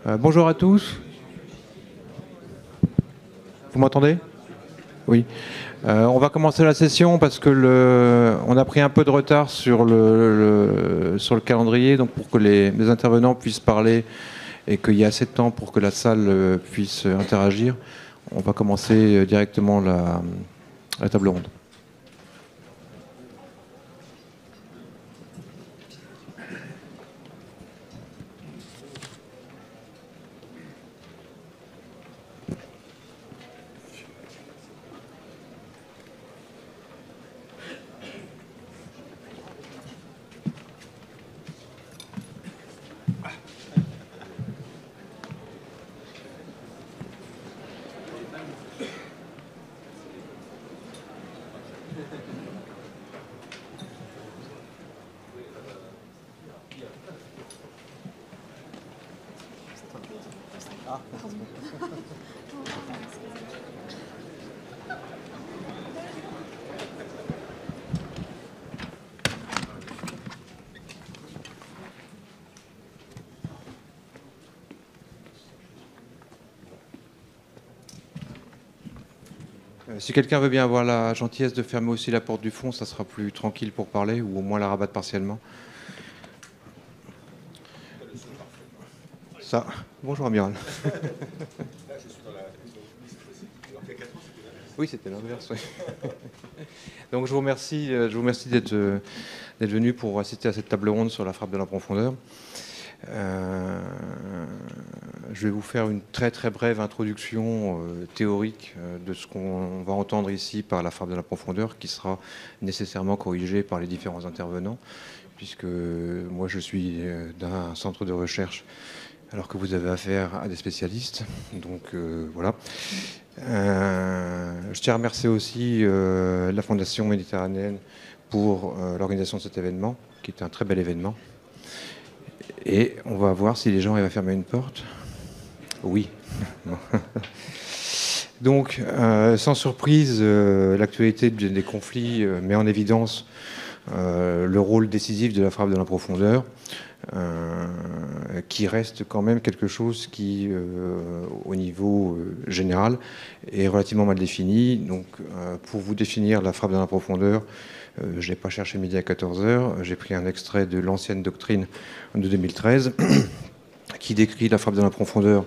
Bonjour à tous. Vous m'entendez? Oui. On va commencer la session parce que on a pris un peu de retard sur sur le calendrier, donc pour que les intervenants puissent parler et qu'il y ait assez de temps pour que la salle puisse interagir, on va commencer directement la table ronde. Si quelqu'un veut bien avoir la gentillesse de fermer aussi la porte du fond, ça sera plus tranquille pour parler, ou au moins la rabattre partiellement. Ça. Bonjour Amiral. Oui, c'était l'inverse. Oui. Donc je vous remercie d'être venu pour assister à cette table ronde sur la frappe de la profondeur. Je vais vous faire une très très brève introduction théorique de ce qu'on va entendre ici par la frappe de la profondeur, qui sera nécessairement corrigée par les différents intervenants, puisque moi je suis d'un centre de recherche alors que vous avez affaire à des spécialistes. Donc voilà. Je tiens à remercier aussi la Fondation méditerranéenne pour l'organisation de cet événement, qui est un très bel événement. Et on va voir si les gens arrivent à fermer une porte. Oui. Donc, sans surprise, l'actualité des conflits met en évidence le rôle décisif de la frappe de la profondeur, qui reste quand même quelque chose qui, au niveau général, est relativement mal défini. Donc, pour vous définir la frappe de la profondeur, je n'ai pas cherché midi à 14h, j'ai pris un extrait de l'ancienne doctrine de 2013 qui décrit la frappe de la profondeur.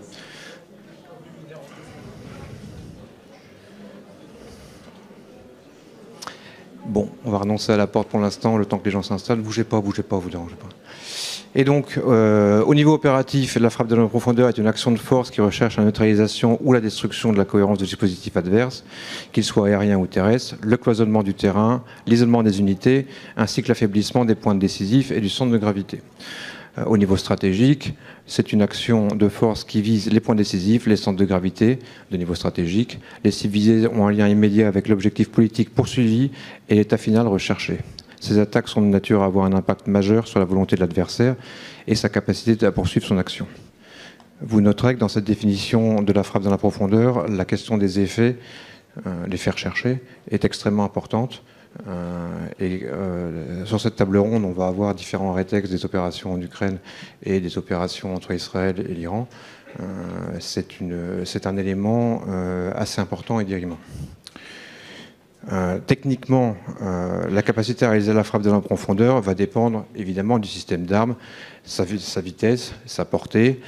Bon, on va renoncer à la porte pour l'instant, le temps que les gens s'installent. Bougez pas, vous dérangez pas. Et donc, au niveau opératif, la frappe de la profondeur est une action de force qui recherche la neutralisation ou la destruction de la cohérence du dispositif adverse, qu'il soit aérien ou terrestre, le cloisonnement du terrain, l'isolement des unités, ainsi que l'affaiblissement des points décisifs et du centre de gravité. Au niveau stratégique, c'est une action de force qui vise les points décisifs, les centres de gravité de niveau stratégique. Les cibles visées ont un lien immédiat avec l'objectif politique poursuivi et l'état final recherché. Ces attaques sont de nature à avoir un impact majeur sur la volonté de l'adversaire et sa capacité à poursuivre son action. Vous noterez que dans cette définition de la frappe dans la profondeur, la question des effets, l'effet recherché, est extrêmement importante. Sur cette table ronde, on va avoir différents rétextes des opérations en Ukraine et des opérations entre Israël et l'Iran. C'est un élément assez important et dirimant. Techniquement, la capacité à réaliser la frappe de la profondeur va dépendre évidemment du système d'armes, sa vitesse, sa portée,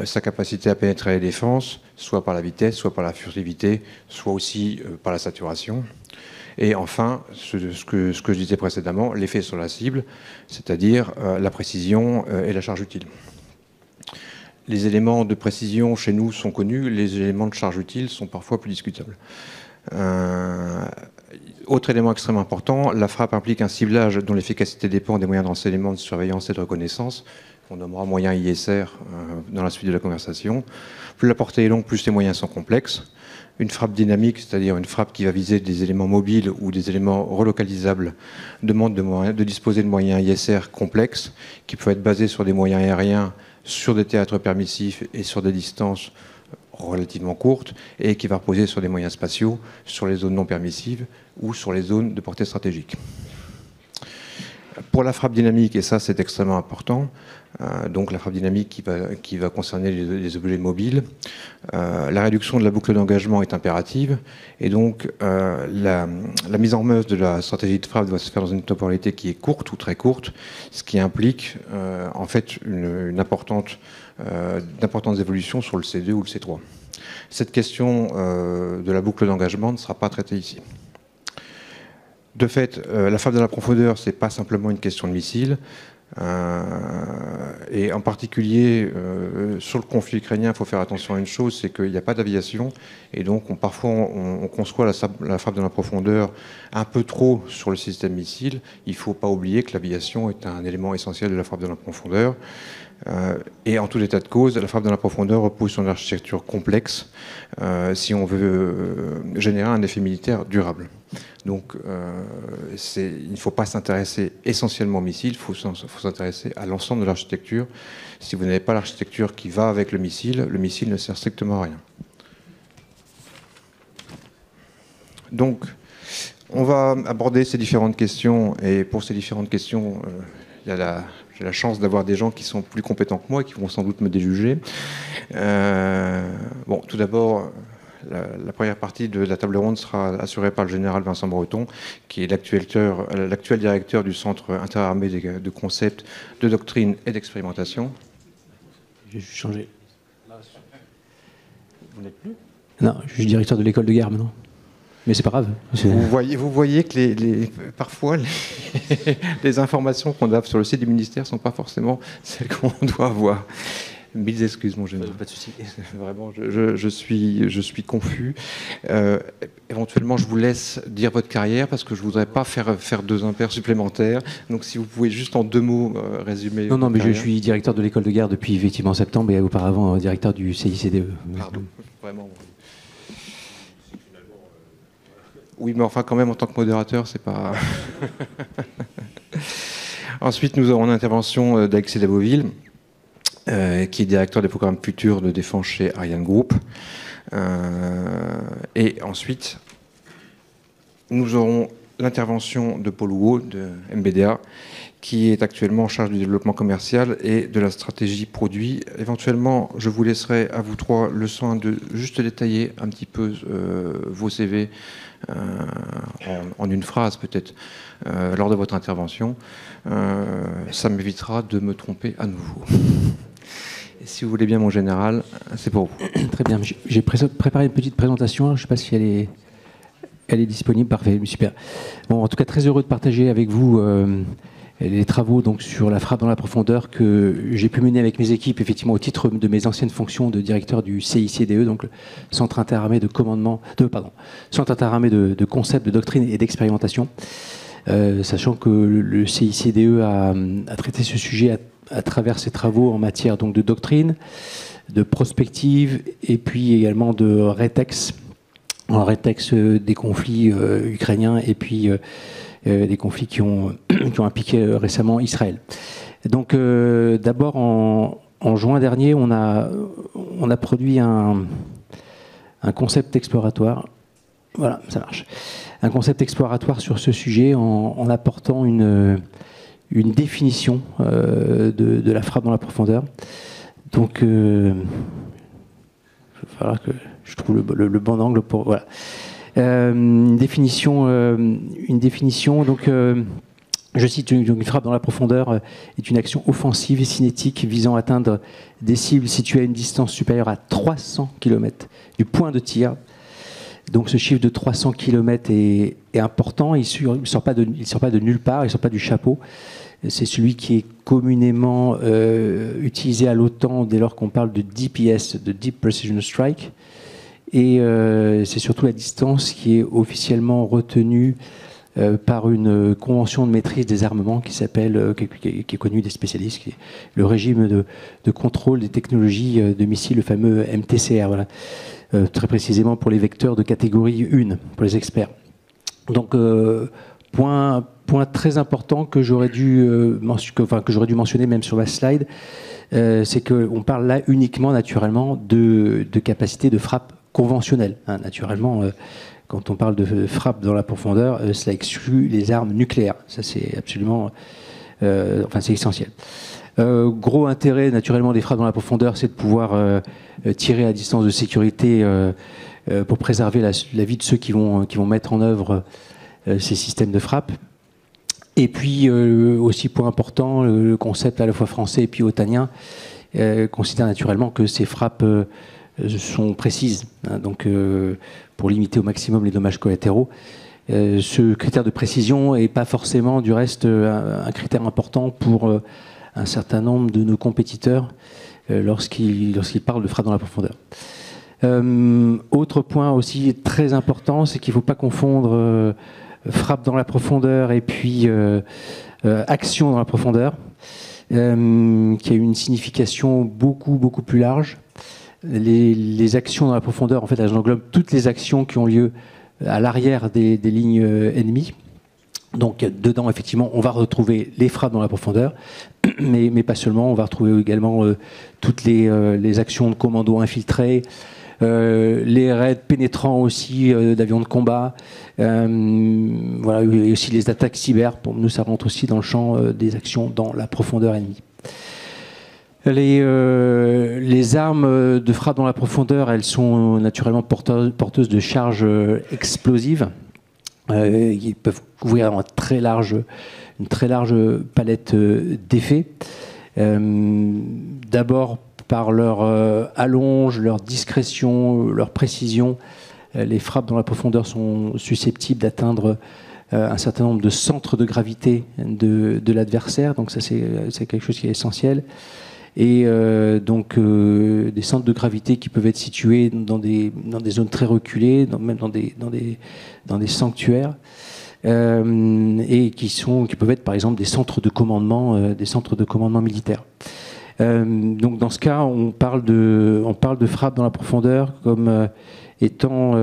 sa capacité à pénétrer les défenses, soit par la vitesse, soit par la furtivité, soit aussi par la saturation. Et enfin, ce que je disais précédemment, l'effet sur la cible, c'est-à-dire la précision et la charge utile. Les éléments de précision chez nous sont connus, les éléments de charge utile sont parfois plus discutables. Autre élément extrêmement important, la frappe implique un ciblage dont l'efficacité dépend des moyens de renseignement, de surveillance et de reconnaissance, qu'on nommera moyens ISR dans la suite de la conversation. Plus la portée est longue, plus les moyens sont complexes. Une frappe dynamique, c'est-à-dire une frappe qui va viser des éléments mobiles ou des éléments relocalisables, demande de disposer de moyens ISR complexes, qui peuvent être basés sur des moyens aériens, sur des théâtres permissifs et sur des distances relativement courtes, et qui va reposer sur des moyens spatiaux, sur les zones non permissives ou sur les zones de portée stratégique. Pour la frappe dynamique, et ça c'est extrêmement important, donc la frappe dynamique qui va concerner les objets mobiles, la réduction de la boucle d'engagement est impérative, et donc la mise en œuvre de la stratégie de frappe doit se faire dans une temporalité qui est courte ou très courte, ce qui implique en fait d'importantes évolutions sur le C2 ou le C3. Cette question de la boucle d'engagement ne sera pas traitée ici. De fait, la frappe dans la profondeur, ce n'est pas simplement une question de missile. Et en particulier, sur le conflit ukrainien, il faut faire attention à une chose, c'est qu'il n'y a pas d'aviation. Et donc, parfois, on conçoit la frappe dans la profondeur un peu trop sur le système missile. Il ne faut pas oublier que l'aviation est un élément essentiel de la frappe dans la profondeur. Et en tout état de cause, la frappe dans la profondeur repose sur une architecture complexe si on veut générer un effet militaire durable. Donc il ne faut pas s'intéresser essentiellement aux missiles, il faut s'intéresser à l'ensemble de l'architecture. Si vous n'avez pas l'architecture qui va avec le missile ne sert strictement à rien. Donc on va aborder ces différentes questions, et pour ces différentes questions, j'ai la chance d'avoir des gens qui sont plus compétents que moi et qui vont sans doute me déjuger. Bon, tout d'abord, la première partie de la table ronde sera assurée par le général Vincent Breton, qui est l'actuel directeur du Centre interarmé de concept, de doctrine et d'expérimentation. J'ai changé. Vous n'êtes plus ? Non, je suis directeur de l'école de guerre maintenant. Mais c'est pas grave. Vous voyez que parfois, les informations qu'on a sur le site du ministère ne sont pas forcément celles qu'on doit avoir. Mille excuses, mon général. Pas de souci. Vraiment, je suis confus. Éventuellement, je vous laisse dire votre carrière parce que je ne voudrais pas faire 2 impairs supplémentaires. Donc, si vous pouvez juste en 2 mots résumer. Non, mais je suis directeur de l'école de guerre depuis effectivement septembre et auparavant directeur du CICDE. Pardon, vraiment. Oui, mais enfin, quand même, en tant que modérateur, c'est pas... Ensuite, nous aurons l'intervention d'Alexis Daboville, qui est directeur des programmes futurs de défense chez Ariane Group. Et ensuite, nous aurons l'intervention de Paul Huot, de MBDA, qui est actuellement en charge du développement commercial et de la stratégie produit. Éventuellement, je vous laisserai à vous trois le soin de juste détailler un petit peu vos CV en une phrase peut-être lors de votre intervention. Ça m'évitera de me tromper à nouveau. Et si vous voulez bien, mon général, c'est pour vous. Très bien. J'ai préparé une petite présentation. Je ne sais pas si elle est disponible. Parfait, super. Bon, en tout cas, très heureux de partager avec vous les travaux donc, sur la frappe dans la profondeur que j'ai pu mener avec mes équipes, effectivement, au titre de mes anciennes fonctions de directeur du CICDE, donc le Centre interarmé de commandement, Centre interarmé de concept, de doctrine et d'expérimentation. Sachant que le CICDE a traité ce sujet à travers ses travaux en matière donc, de doctrine, de prospective et puis également de rétex, en rétex des conflits ukrainiens et puis des conflits qui ont impliqué récemment Israël. Donc d'abord en juin dernier, on a produit un concept exploratoire. Voilà, ça marche. Un concept exploratoire sur ce sujet en apportant une définition de la frappe dans la profondeur. Donc, il va falloir que je trouve le bon angle pour... Voilà. Une définition, donc... je cite, une frappe dans la profondeur est une action offensive et cinétique visant à atteindre des cibles situées à une distance supérieure à 300 km du point de tir. Donc ce chiffre de 300 km est important, il ne sort pas de nulle part, il ne sort pas du chapeau. C'est celui qui est communément utilisé à l'OTAN dès lors qu'on parle de DPS, de Deep Precision Strike. Et c'est surtout la distance qui est officiellement retenue par une convention de maîtrise des armements qui est connue des spécialistes, qui est le régime de contrôle des technologies de missiles, le fameux MTCR, voilà. Très précisément pour les vecteurs de catégorie 1, pour les experts. Donc, point très important que j'aurais dû mentionner même sur ma slide, c'est qu'on parle là uniquement, naturellement, de capacité de frappe conventionnelle. Hein, naturellement, quand on parle de frappe dans la profondeur, cela exclut les armes nucléaires. Ça, c'est absolument Enfin, c'est essentiel. Gros intérêt, naturellement, des frappes dans la profondeur, c'est de pouvoir tirer à distance de sécurité pour préserver la vie de ceux qui vont mettre en œuvre ces systèmes de frappe. Et puis, aussi, point important, le concept à la fois français et puis otanien considère naturellement que ces frappes sont précises, hein, donc pour limiter au maximum les dommages collatéraux. Ce critère de précision n'est pas forcément, du reste, un critère important pour un certain nombre de nos compétiteurs lorsqu'ils parlent de frappe dans la profondeur. Autre point aussi très important, c'est qu'il ne faut pas confondre frappe dans la profondeur et puis action dans la profondeur, qui a une signification beaucoup plus large. Les actions dans la profondeur, en fait, elles englobent toutes les actions qui ont lieu à l'arrière des lignes ennemies. Donc, dedans, effectivement, on va retrouver les frappes dans la profondeur, mais pas seulement. On va retrouver également toutes les actions de commando infiltrés, les raids pénétrants aussi d'avions de combat, voilà, et aussi les attaques cyber. Pour nous, ça rentre aussi dans le champ des actions dans la profondeur ennemie. Les armes de frappe dans la profondeur, elles sont naturellement porteuses de charges explosives. Ils peuvent couvrir une très large palette d'effets. D'abord par leur allonge, leur discrétion, leur précision. Les frappes dans la profondeur sont susceptibles d'atteindre un certain nombre de centres de gravité de l'adversaire. Donc ça, c'est quelque chose qui est essentiel. Et donc des centres de gravité qui peuvent être situés dans des zones très reculées, même dans des sanctuaires, et qui peuvent être par exemple des centres de commandement militaires. Donc dans ce cas, on parle de frappe dans la profondeur comme étant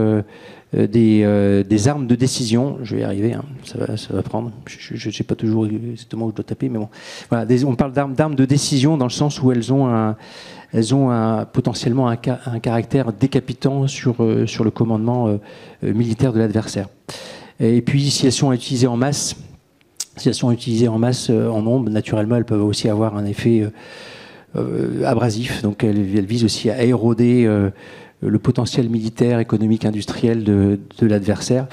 des armes de décision. Je vais y arriver, hein, ça va prendre. Je ne sais pas toujours exactement où je dois taper, mais bon. Voilà, on parle d'armes de décision dans le sens où elles ont potentiellement un caractère décapitant sur le commandement militaire de l'adversaire. Et puis, si elles sont utilisées en masse, en nombre, naturellement, elles peuvent aussi avoir un effet abrasif. Donc, elles visent aussi à éroder le potentiel militaire, économique, industriel de l'adversaire.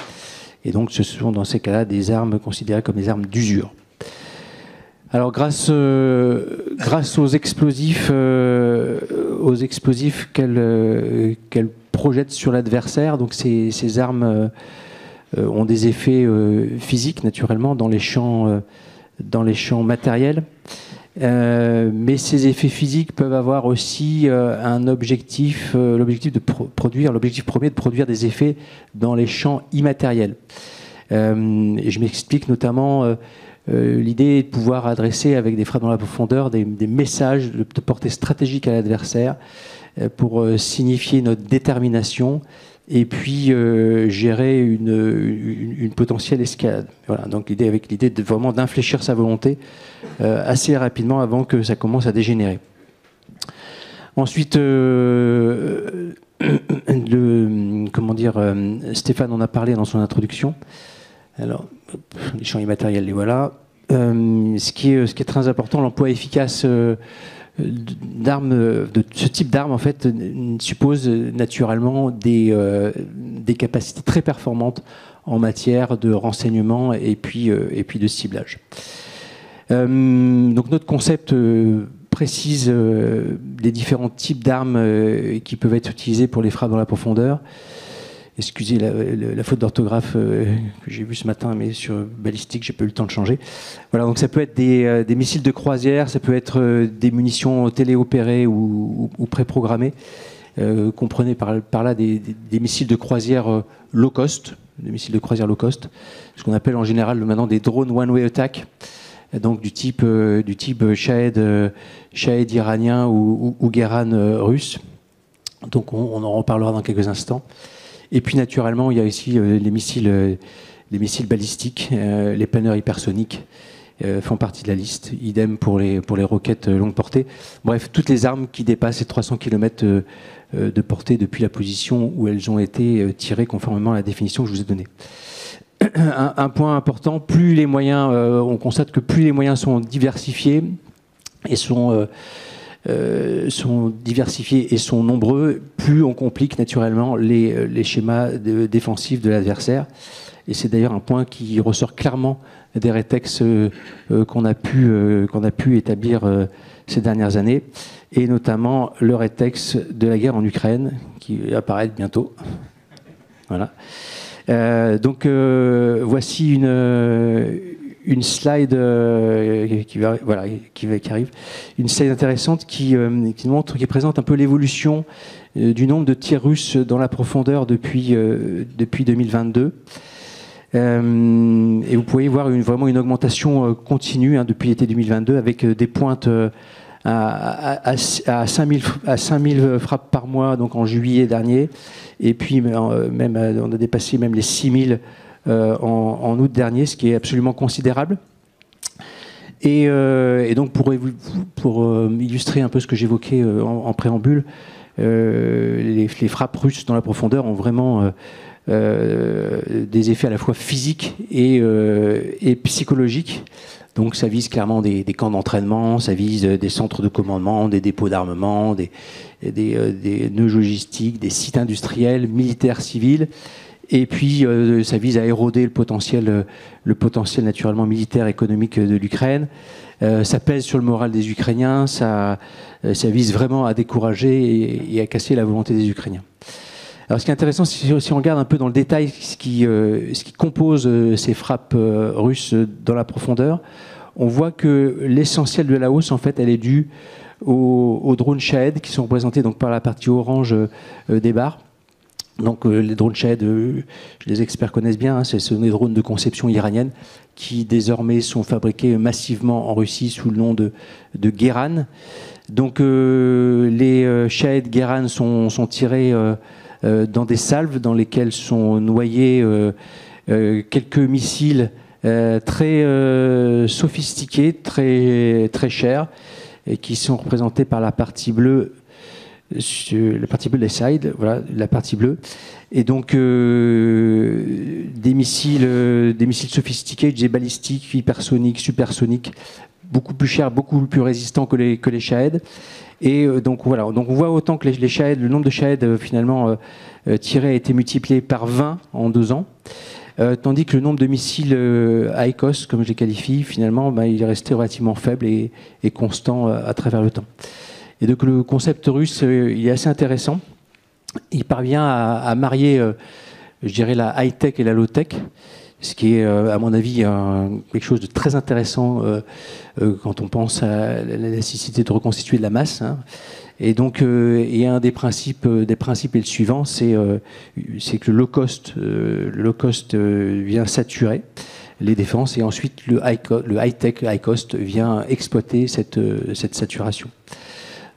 Et donc, ce sont dans ces cas-là des armes considérées comme des armes d'usure. Alors, grâce aux explosifs qu'elles projettent sur l'adversaire, donc ces armes ont des effets physiques, naturellement, dans les champs matériels. Mais ces effets physiques peuvent avoir aussi l'objectif premier de produire des effets dans les champs immatériels. Et je m'explique notamment l'idée est de pouvoir adresser avec des frappes dans la profondeur des messages de portée stratégique à l'adversaire pour signifier notre détermination et puis gérer une potentielle escalade. Voilà, donc l'idée de vraiment d'infléchir sa volonté assez rapidement avant que ça commence à dégénérer. Ensuite, Stéphane en a parlé dans son introduction. Alors, les champs immatériels, les voilà. Ce qui est très important, l'emploi efficace de ce type d'armes, en fait, suppose naturellement des capacités très performantes en matière de renseignement et puis de ciblage. Donc notre concept précise les différents types d'armes qui peuvent être utilisées pour les frappes dans la profondeur. Excusez la faute d'orthographe que j'ai vue ce matin, mais sur balistique, j'ai pas eu le temps de changer. Voilà, donc ça peut être des missiles de croisière, ça peut être des munitions téléopérées ou préprogrammées. Comprenez par là des missiles de croisière low cost, ce qu'on appelle en général maintenant des drones one-way attack, donc du type Shahed iranien ou Gueran russe. Donc on en reparlera dans quelques instants. Et puis naturellement, il y a aussi les missiles balistiques, les planeurs hypersoniques font partie de la liste. Idem pour les roquettes longue portée. Bref, toutes les armes qui dépassent les 300 km de portée depuis la position où elles ont été tirées conformément à la définition que je vous ai donnée. un point important, plus les moyens, on constate que plus les moyens sont diversifiés et sont diversifiés et sont nombreux, plus on complique naturellement les schémas défensifs de l'adversaire. Et c'est d'ailleurs un point qui ressort clairement des rétextes qu'on a pu établir ces dernières années, et notamment le rétexte de la guerre en Ukraine, qui va apparaître bientôt. Voilà. Donc voici une slide qui arrive, une slide intéressante qui présente un peu l'évolution du nombre de tirs russes dans la profondeur depuis 2022. Et vous pouvez voir vraiment une augmentation continue depuis l'été 2022, avec des pointes à 5000 frappes par mois, donc en juillet dernier, et puis même on a dépassé même les 6000 en août dernier, ce qui est absolument considérable. Et donc pour illustrer un peu ce que j'évoquais en préambule, les frappes russes dans la profondeur ont vraiment des effets à la fois physiques et psychologiques. Donc ça vise clairement des camps d'entraînement, ça vise des centres de commandement, des dépôts d'armement, des nœuds logistiques, des sites industriels, militaires, civils. Et puis ça vise à éroder le potentiel naturellement militaire, économique de l'Ukraine. Ça pèse sur le moral des Ukrainiens, ça vise vraiment à décourager et à casser la volonté des Ukrainiens. Alors ce qui est intéressant, si on regarde un peu dans le détail ce qui compose ces frappes russes dans la profondeur, on voit que l'essentiel de la hausse, en fait, elle est due aux drones Shahed, qui sont représentés donc par la partie orange des barres. Donc les drones Shahed, les experts connaissent bien, ce sont des drones de conception iranienne qui désormais sont fabriqués massivement en Russie sous le nom de Geran. Donc les Shahed Geran sont tirés dans des salves dans lesquelles sont noyés quelques missiles très sophistiqués, très chers, et qui sont représentés par la partie bleue, des sides, voilà, la partie bleue. Et donc des missiles sophistiqués, des balistiques, hypersoniques, supersoniques, beaucoup plus chers, beaucoup plus résistants que les Shahed. Et donc voilà, donc on voit autant que les Shahed, le nombre de Shahed finalement tirés a été multiplié par 20 en 2 ans, tandis que le nombre de missiles ICOS, comme je les qualifie, finalement, il est resté relativement faible et constant à travers le temps. Et donc le concept russe, il est assez intéressant. Il parvient à marier, je dirais, la high-tech et la low-tech, ce qui est, à mon avis, quelque chose de très intéressant quand on pense à la nécessité de reconstituer de la masse. Hein. Et donc, et un des principes est le suivant, c'est que le low cost vient saturer les défenses, et ensuite le high-tech, le high cost vient exploiter cette saturation.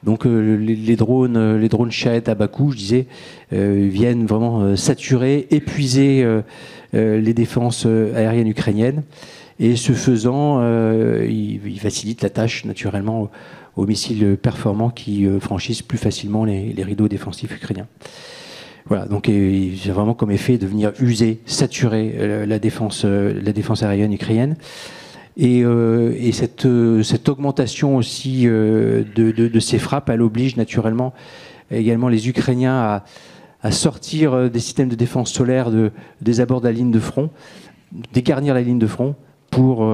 Donc les drones Shahed à bas coût, je disais, viennent vraiment saturer, épuiser les défenses aériennes ukrainiennes, et ce faisant, ils facilitent la tâche naturellement aux missiles performants qui franchissent plus facilement les rideaux défensifs ukrainiens. Voilà, donc c'est vraiment comme effet de venir user, saturer la défense aérienne ukrainienne. Et cette augmentation aussi de ces frappes, elle oblige naturellement également les Ukrainiens à sortir des systèmes de défense solaire des abords de la ligne de front, dégarnir la ligne de front pour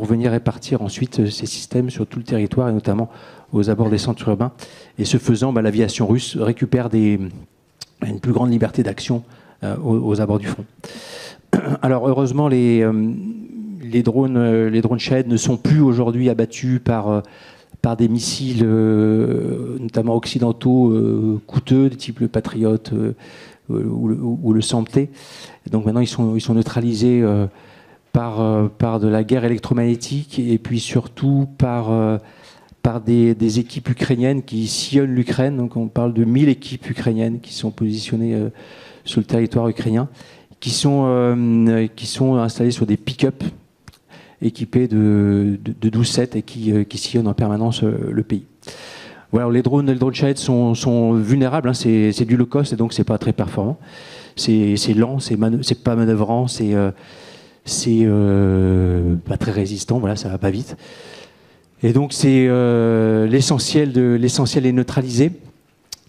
venir répartir ensuite ces systèmes sur tout le territoire, et notamment aux abords des centres urbains. Et ce faisant, l'aviation russe récupère une plus grande liberté d'action aux abords du front. Alors heureusement, les drones Shahed ne sont plus aujourd'hui abattus par des missiles, notamment occidentaux, coûteux, des types le Patriot ou le SAMP-T. Donc maintenant, ils sont neutralisés par de la guerre électromagnétique, et puis surtout par des équipes ukrainiennes qui sillonnent l'Ukraine. Donc on parle de 1000 équipes ukrainiennes qui sont positionnées sur le territoire ukrainien, qui sont installées sur des pick-up équipés de 12-7 et qui sillonnent en permanence le pays. Voilà, les drones Shahed sont vulnérables, hein, c'est du low cost, et donc c'est pas très performant. C'est lent, c'est pas manœuvrant, c'est pas très résistant, voilà, ça va pas vite. Et donc c'est l'essentiel est neutralisé.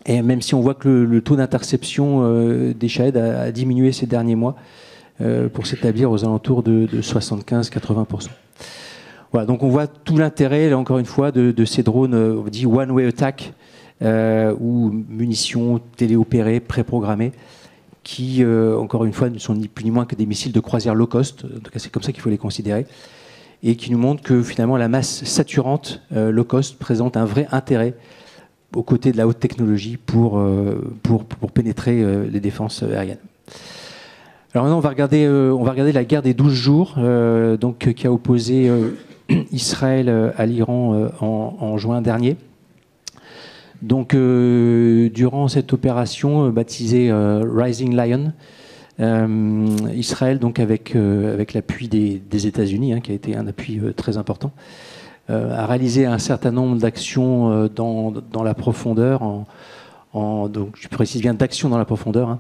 Et même si on voit que le taux d'interception des Shahed a diminué ces derniers mois pour s'établir aux alentours de 75-80%. Voilà, donc on voit tout l'intérêt, là encore une fois, de ces drones, on dit one-way attack, ou munitions téléopérées, préprogrammées, qui, encore une fois, ne sont ni plus ni moins que des missiles de croisière low cost, en tout cas c'est comme ça qu'il faut les considérer, et qui nous montrent que finalement la masse saturante low cost présente un vrai intérêt aux côtés de la haute technologie pour pénétrer les défenses aériennes. Alors maintenant, on va regarder la guerre des 12 jours, donc, qui a opposé Israël à l'Iran en juin dernier. Donc, durant cette opération baptisée Rising Lion, Israël, donc avec l'appui des États-Unis, qui a été un appui très important, a réalisé un certain nombre d'actions dans la profondeur, donc je précise bien d'actions dans la profondeur,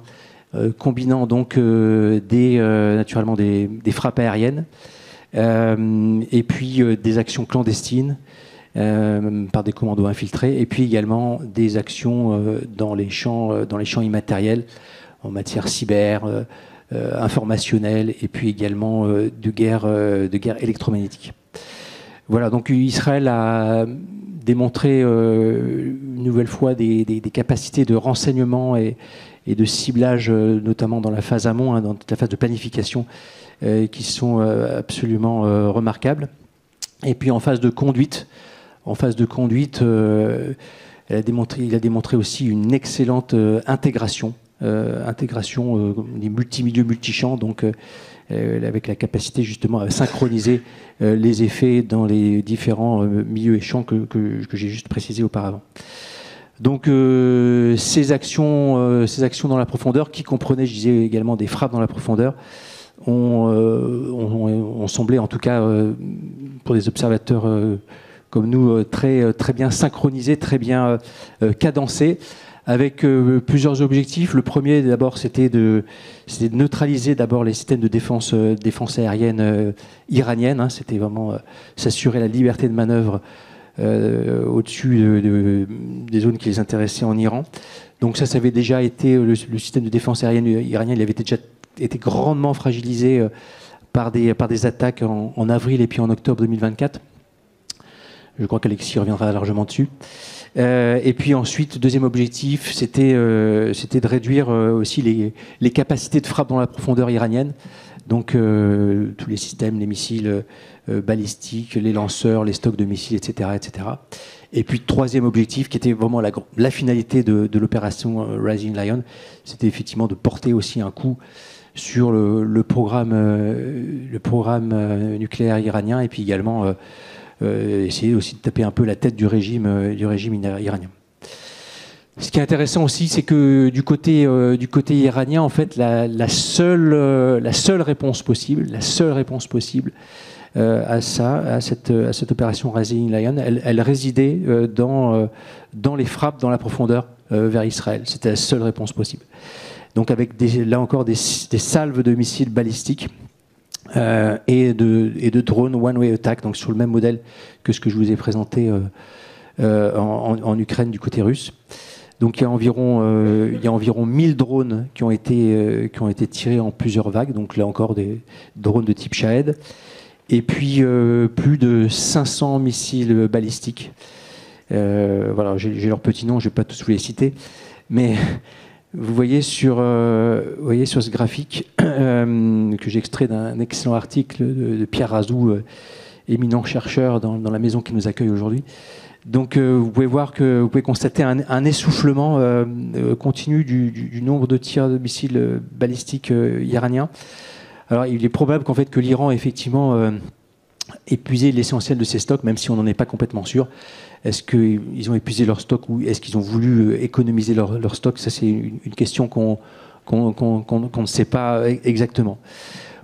combinant donc naturellement des frappes aériennes et puis des actions clandestines par des commandos infiltrés, et puis également des actions dans les champs immatériels en matière cyber, informationnelle, et puis également de guerre électromagnétique. Voilà, donc Israël a démontré une nouvelle fois des capacités de renseignement et de ciblage, notamment dans la phase amont, dans la phase de planification, qui sont absolument remarquables. Et puis en phase de conduite, il a démontré aussi une excellente intégration des multimilieux, multichamps, donc avec la capacité justement à synchroniser les effets dans les différents milieux et champs que j'ai juste précisés auparavant. Donc ces actions dans la profondeur, qui comprenaient, je disais également, des frappes dans la profondeur, ont semblé, en tout cas pour des observateurs comme nous, très bien synchronisées, très bien cadencées, avec plusieurs objectifs. Le premier, d'abord, c'était de neutraliser d'abord les systèmes de défense aérienne iranienne. C'était vraiment s'assurer la liberté de manœuvre au-dessus des zones qui les intéressaient en Iran. Donc ça avait déjà été, le système de défense aérienne iranien, il avait déjà été grandement fragilisé par des attaques en avril et puis en octobre 2024. Je crois qu'Alexis reviendra largement dessus. Et puis ensuite, deuxième objectif, c'était de réduire aussi les capacités de frappe dans la profondeur iranienne. Donc tous les systèmes, les missiles balistiques, les lanceurs, les stocks de missiles, etc., etc. Et puis troisième objectif, qui était vraiment la finalité de l'opération Rising Lion, c'était effectivement de porter aussi un coup sur le programme nucléaire iranien, et puis également essayer aussi de taper un peu la tête du régime iranien. Ce qui est intéressant aussi, c'est que du côté iranien, en fait, la seule réponse possible à cette opération Rising Lion, elle résidait dans les frappes dans la profondeur vers Israël. C'était la seule réponse possible. Donc avec là encore des salves de missiles balistiques et de drones one-way attack, donc sur le même modèle que ce que je vous ai présenté en Ukraine du côté russe. Donc il y a environ 1000 drones qui ont été tirés en plusieurs vagues, donc là encore des drones de type Shahed, et puis plus de 500 missiles balistiques. Voilà, j'ai leurs petits noms, je ne vais pas tous vous les citer, mais vous voyez sur ce graphique que j'ai extrait d'un excellent article de Pierre Razou, éminent chercheur dans la maison qui nous accueille aujourd'hui. Donc vous pouvez constater un essoufflement continu du nombre de tirs de missiles balistiques iraniens. Alors il est probable qu'en fait que l'Iran effectivement épuisé l'essentiel de ses stocks, même si on n'en est pas complètement sûr. Est-ce qu'ils ont épuisé leur stock ou est-ce qu'ils ont voulu économiser leur stock? Ça, c'est une question qu'on ne sait pas exactement.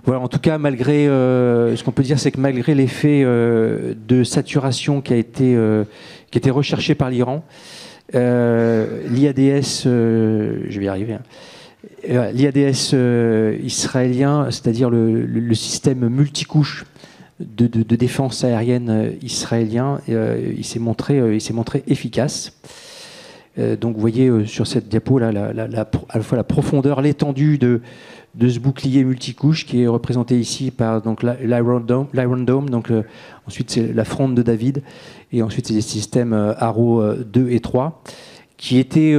Voilà, en tout cas, malgré ce qu'on peut dire, c'est que malgré l'effet de saturation qui a été recherché par l'Iran, l'IADS, je vais y arriver, L'IADS israélien, c'est-à-dire le système multicouche de défense aérienne israélien, il s'est montré efficace. Donc vous voyez sur cette diapo là, à la fois la profondeur, l'étendue de ce bouclier multicouche qui est représenté ici par l'Iron Dome. Donc, ensuite c'est la fronde de David, et ensuite c'est des systèmes Arrow 2 et 3 qui étaient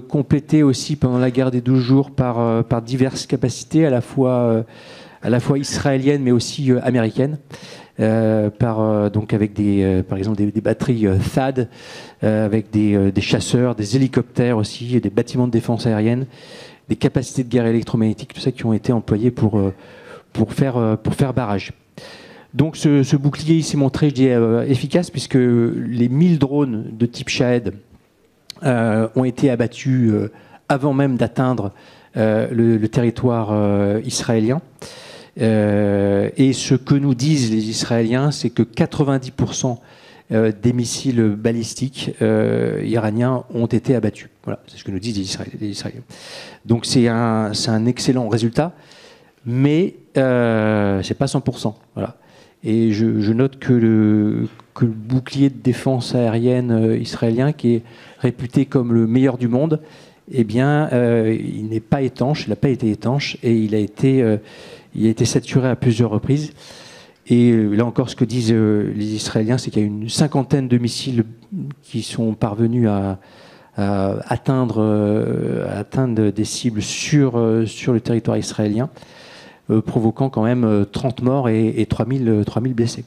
complétés aussi pendant la guerre des 12 jours par diverses capacités à la fois israéliennes mais aussi américaines. Donc avec par exemple des batteries THAAD, avec des chasseurs, des hélicoptères aussi, et des bâtiments de défense aérienne, des capacités de guerre électromagnétique, tout ça qui ont été employés pour faire barrage. Donc ce bouclier il s'est montré, je dis, efficace, puisque les 1000 drones de type Shahed ont été abattus avant même d'atteindre le territoire israélien. Et ce que nous disent les Israéliens, c'est que 90% des missiles balistiques iraniens ont été abattus. Voilà, c'est ce que nous disent les Israéliens. Donc c'est un excellent résultat, mais c'est pas 100%. Voilà. Et je note que le bouclier de défense aérienne israélien, qui est réputé comme le meilleur du monde, eh bien, il n'est pas étanche, il n'a pas été étanche, et il a été saturé à plusieurs reprises. Et là encore, ce que disent les Israéliens, c'est qu'il y a une cinquantaine de missiles qui sont parvenus à atteindre des cibles sur le territoire israélien, provoquant quand même 30 morts et 3000 blessés.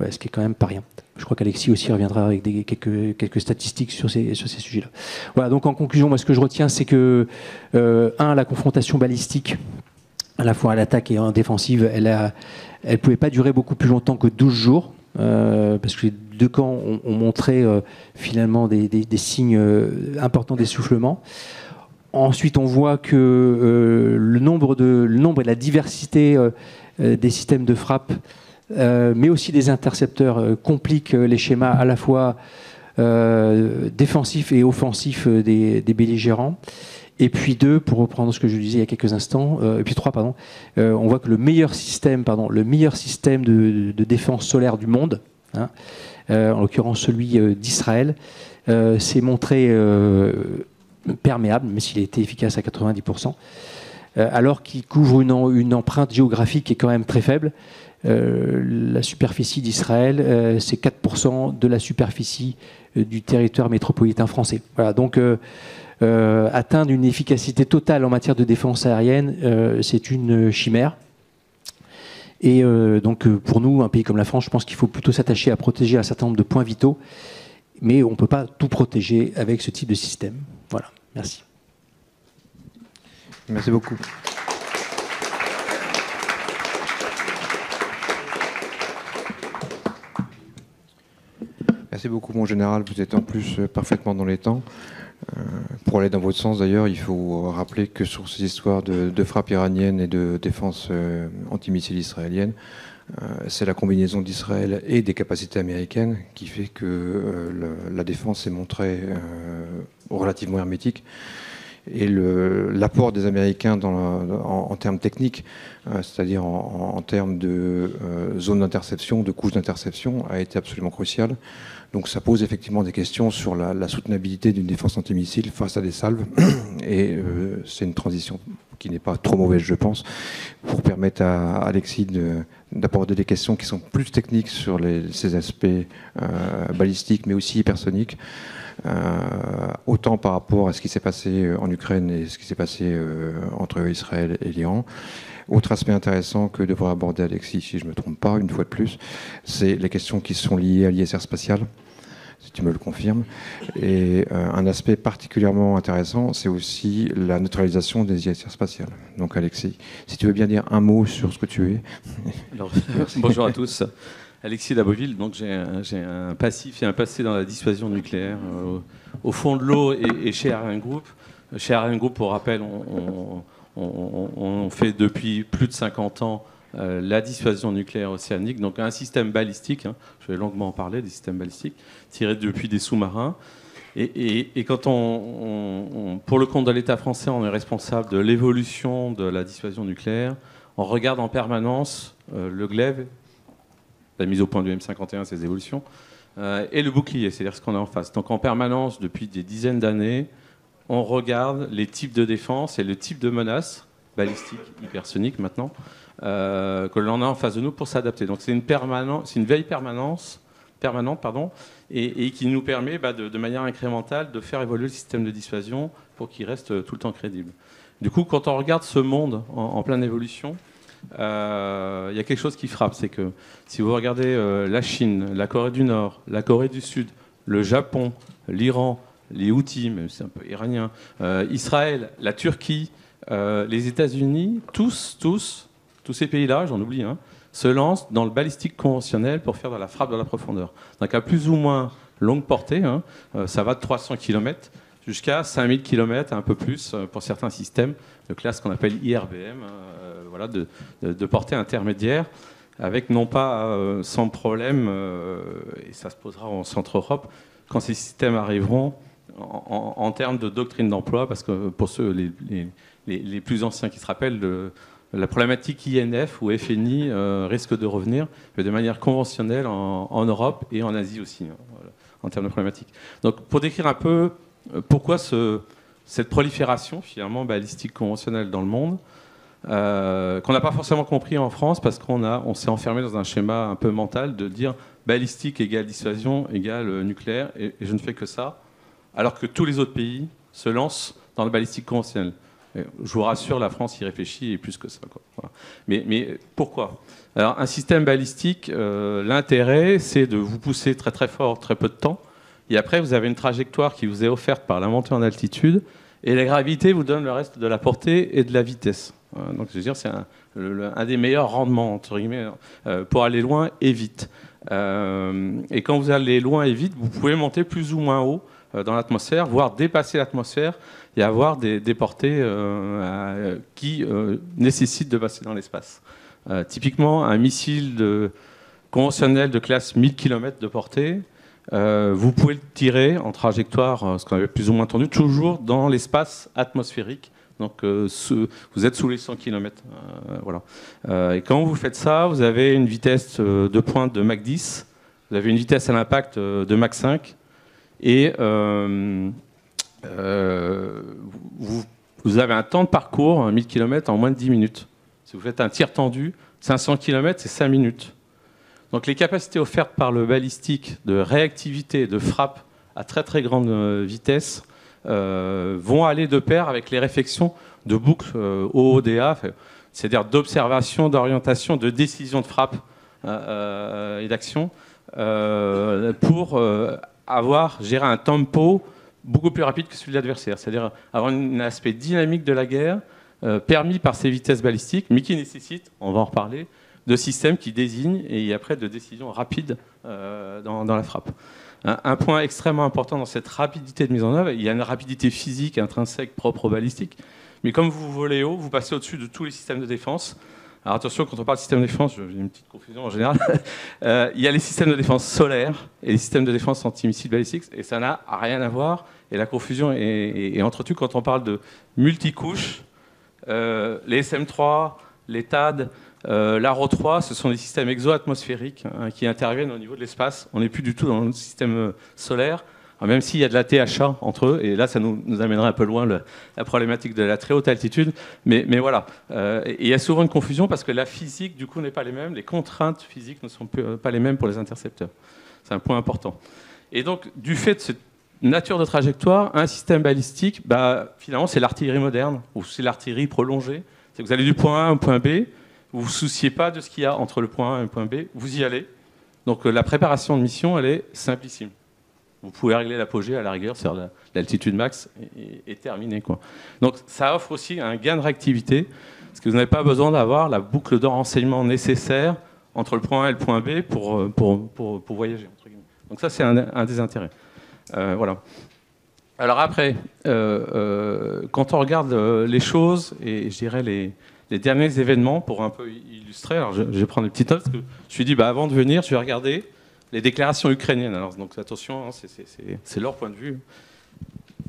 Ouais, ce qui est quand même pas rien. Je crois qu'Alexis aussi reviendra avec quelques statistiques sur ces sujets-là. Voilà, donc en conclusion, moi, ce que je retiens, c'est que, la confrontation balistique, à la fois à l'attaque et en défensive, elle pouvait pas durer beaucoup plus longtemps que 12 jours, parce que les deux camps ont montré finalement des signes importants d'essoufflement. Ensuite, on voit que le nombre et la diversité des systèmes de frappe, mais aussi des intercepteurs, compliquent les schémas à la fois défensifs et offensifs des belligérants. Et puis pour reprendre ce que je disais il y a quelques instants, et puis pardon, on voit que le meilleur système de défense solaire du monde, hein, en l'occurrence celui d'Israël, s'est montré perméable, même s'il a été efficace à 90%, alors qu'il couvre une empreinte géographique qui est quand même très faible. La superficie d'Israël, c'est 4% de la superficie du territoire métropolitain français. Voilà, donc atteindre une efficacité totale en matière de défense aérienne, c'est une chimère. Et donc pour nous, un pays comme la France, je pense qu'il faut plutôt s'attacher à protéger un certain nombre de points vitaux, mais on ne peut pas tout protéger avec ce type de système. Voilà, merci. Merci beaucoup. Merci beaucoup, mon général. Vous êtes en plus parfaitement dans les temps. Pour aller dans votre sens, d'ailleurs, il faut rappeler que sur ces histoires de frappe iranienne et de défense antimissile israélienne, c'est la combinaison d'Israël et des capacités américaines qui fait que la défense s'est montrée relativement hermétique. Et l'apport des Américains en termes techniques, c'est-à-dire en termes de zones d'interception, de couches d'interception, a été absolument crucial. Donc ça pose effectivement des questions sur la soutenabilité d'une défense antimissile face à des salves. Et c'est une transition qui n'est pas trop mauvaise, je pense, pour permettre à Alexis d'aborder des questions qui sont plus techniques sur ces aspects balistiques, mais aussi hypersoniques. Autant par rapport à ce qui s'est passé en Ukraine et ce qui s'est passé entre Israël et l'Iran. Autre aspect intéressant que devrait aborder Alexis, si je ne me trompe pas, une fois de plus, c'est les questions qui sont liées à l'ISR spatial, si tu me le confirmes. Et un aspect particulièrement intéressant, c'est aussi la neutralisation des ISR spatiales. Donc Alexis, si tu veux bien dire un mot sur ce que tu es. Alors, bonjour à tous. Alexis Daboville, donc j'ai un passif et un passé dans la dissuasion nucléaire au fond de l'eau et chez Ariane Group. Chez Ariane Group, pour rappel, on fait depuis plus de 50 ans la dissuasion nucléaire océanique, donc un système balistique, hein, je vais longuement en parler, des systèmes balistiques, tirés depuis des sous-marins. Et quand pour le compte de l'État français, on est responsable de l'évolution de la dissuasion nucléaire, on regarde en permanence le glaive, la mise au point du M51, ses évolutions, et le bouclier, c'est-à-dire ce qu'on a en face. Donc en permanence, depuis des dizaines d'années, on regarde les types de défense et le type de menaces, balistiques, hypersoniques maintenant, que l'on a en face de nous pour s'adapter. Donc c'est une veille permanente, et qui nous permet de manière incrémentale de faire évoluer le système de dissuasion pour qu'il reste tout le temps crédible. Du coup, quand on regarde ce monde en pleine évolution, il y a quelque chose qui frappe, c'est que si vous regardez la Chine, la Corée du Nord, la Corée du Sud, le Japon, l'Iran, les Houthis, même si c'est un peu iranien, Israël, la Turquie, les États-Unis, tous ces pays-là, j'en oublie, se lancent dans le balistique conventionnel pour faire de la frappe dans la profondeur. Donc à plus ou moins longue portée, ça va de 300 km jusqu'à 5000 km, un peu plus pour certains systèmes de classe qu'on appelle IRBM, voilà, de portée intermédiaire, avec non pas sans problème, et ça se posera en Centre-Europe, quand ces systèmes arriveront en termes de doctrine d'emploi, parce que pour ceux les plus anciens qui se rappellent, la problématique INF ou FNI risque de revenir, mais de manière conventionnelle en Europe et en Asie aussi, voilà, en termes de problématique. Donc pour décrire un peu pourquoi cette prolifération finalement balistique conventionnelle dans le monde, qu'on n'a pas forcément compris en France, parce qu'on s'est enfermé dans un schéma un peu mental de dire balistique égale dissuasion égale nucléaire, et je ne fais que ça, alors que tous les autres pays se lancent dans le balistique conventionnel. Et je vous rassure, la France y réfléchit et plus que ça, quoi. Voilà. Mais pourquoi? Alors, un système balistique, l'intérêt, c'est de vous pousser très très fort, très peu de temps, et après, vous avez une trajectoire qui vous est offerte par la montée en altitude, et la gravité vous donne le reste de la portée et de la vitesse. Donc, je veux dire, c'est un des meilleurs rendements, entre guillemets, pour aller loin et vite. Et quand vous allez loin et vite, vous pouvez monter plus ou moins haut dans l'atmosphère, voire dépasser l'atmosphère et avoir des portées qui nécessitent de passer dans l'espace. Typiquement, un missile conventionnel de classe 1000 km de portée, vous pouvez le tirer en trajectoire, ce qu'on avait plus ou moins entendu, toujours dans l'espace atmosphérique. Donc vous êtes sous les 100 km. Voilà. Et quand vous faites ça, vous avez une vitesse de pointe de Mach 10, vous avez une vitesse à l'impact de Mach 5, et vous avez un temps de parcours, 1000 km, en moins de 10 minutes. Si vous faites un tir tendu, 500 km, c'est 5 minutes. Donc les capacités offertes par le balistique de réactivité, de frappe à très très grande vitesse vont aller de pair avec les réflexions de boucles OODA, c'est-à-dire d'observation, d'orientation, de décision de frappe et d'action, pour gérer un tempo beaucoup plus rapide que celui de l'adversaire, c'est-à-dire avoir un aspect dynamique de la guerre permis par ces vitesses balistiques, mais qui nécessite, on va en reparler, de systèmes qui désignent et après de décisions rapides dans la frappe. Un point extrêmement important dans cette rapidité de mise en œuvre, il y a une rapidité physique intrinsèque propre au balistique, mais comme vous volez haut, vous passez au-dessus de tous les systèmes de défense. Alors attention, quand on parle de système de défense, j'ai une petite confusion en général, il y a les systèmes de défense solaires et les systèmes de défense antimissiles balistiques, et ça n'a rien à voir, et la confusion est entretenue quand on parle de multicouches. Les SM3, les THAAD, l'ARO3, ce sont des systèmes exo-atmosphériques qui interviennent au niveau de l'espace. On n'est plus du tout dans le système solaire, même s'il y a de la THA entre eux, et là ça nous amènerait un peu loin la problématique de la très haute altitude, mais voilà. Et il y a souvent une confusion parce que la physique du coup n'est pas les mêmes, les contraintes physiques ne sont pas les mêmes pour les intercepteurs. C'est un point important. Et donc du fait de cette nature de trajectoire, un système balistique, finalement c'est l'artillerie moderne, ou c'est l'artillerie prolongée. C'est que vous allez du point A au point B, vous ne vous souciez pas de ce qu'il y a entre le point A et le point B, vous y allez. Donc la préparation de mission, elle est simplissime. Vous pouvez régler l'apogée à la rigueur, c'est-à-dire l'altitude max, et terminer, quoi. Donc ça offre aussi un gain de réactivité, parce que vous n'avez pas besoin d'avoir la boucle de renseignement nécessaire entre le point A et le point B pour voyager, entre guillemets. Donc ça, c'est un des intérêts. Voilà. Alors après, quand on regarde les choses, et je dirais les derniers événements, pour un peu illustrer, alors je vais prendre des petites notes, parce que je me suis dit, avant de venir, je vais regarder les déclarations ukrainiennes. Alors, donc attention, hein, c'est leur point de vue.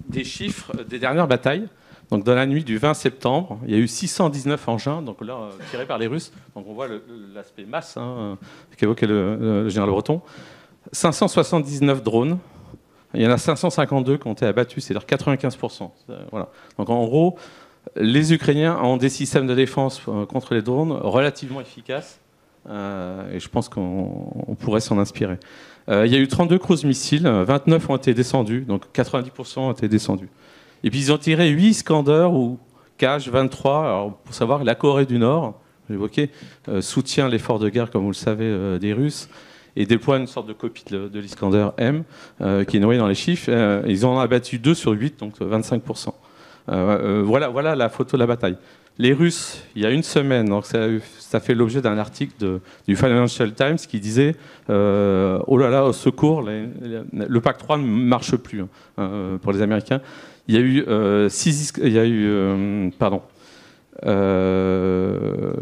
Des chiffres des dernières batailles. Donc dans la nuit du 20 septembre, il y a eu 619 engins, donc là tirés par les Russes. Donc on voit l'aspect masse qu'évoquait le général Breton. 579 drones. Il y en a 552 qui ont été abattus, c'est-à-dire 95%. Voilà. Donc en gros, les Ukrainiens ont des systèmes de défense contre les drones relativement efficaces. Et je pense qu'on pourrait s'en inspirer. Il y a eu 32 cruise missiles, 29 ont été descendus, donc 90% ont été descendus. Et puis ils ont tiré 8 Iskander ou Kh-23. Alors, pour savoir, la Corée du Nord, j'évoquais, soutient l'effort de guerre, comme vous le savez, des Russes, et déploie une sorte de copie de l'Iskander M, qui est noyé dans les chiffres. Ils en ont abattu 2 sur 8, donc 25%. Voilà la photo de la bataille. Les Russes, il y a une semaine, donc ça fait l'objet d'un article du Financial Times qui disait oh là là, au secours, le Pac 3 ne marche plus pour les Américains. Il y a eu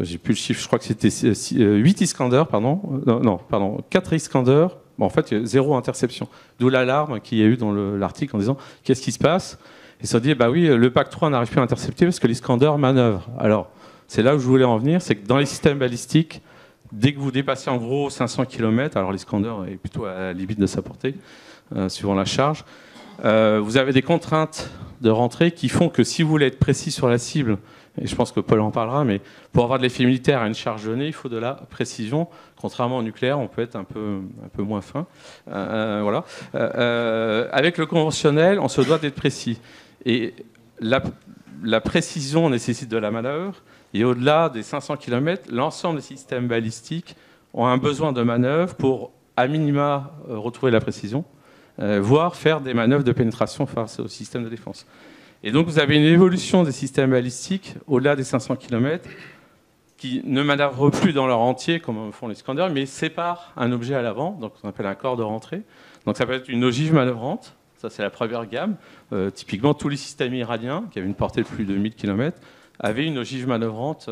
j'ai plus le chiffre, je crois que c'était 8 Iskander, 4 Iskander. Bon, en fait, il y a 0 interception. D'où l'alarme qu'il y a eu dans l'article en disant qu'est-ce qui se passe. Ils se sont dit, bah oui, le Pac 3 n'arrive plus à intercepter parce que l'Iskander manœuvre. Alors, c'est là où je voulais en venir, c'est que dans les systèmes balistiques, dès que vous dépassez en gros 500 km, alors l'Iskander est plutôt à la limite de sa portée, suivant la charge, vous avez des contraintes de rentrée qui font que si vous voulez être précis sur la cible, et je pense que Paul en parlera, mais pour avoir de l'effet militaire à une charge donnée, il faut de la précision. Contrairement au nucléaire, on peut être un peu moins fin. Voilà. Avec le conventionnel, on se doit d'être précis. Et la précision nécessite de la manœuvre. Et au-delà des 500 km, l'ensemble des systèmes balistiques ont un besoin de manœuvre pour, à minima, retrouver la précision, voire faire des manœuvres de pénétration face au système de défense. Et donc vous avez une évolution des systèmes balistiques au-delà des 500 km qui ne manœuvrent plus dans leur entier comme font les Iskander, mais séparent un objet à l'avant, donc on appelle un corps de rentrée. Donc ça peut être une ogive manœuvrante, ça c'est la première gamme. Typiquement tous les systèmes iraniens, qui avaient une portée de plus de 1000 km, avaient une ogive manœuvrante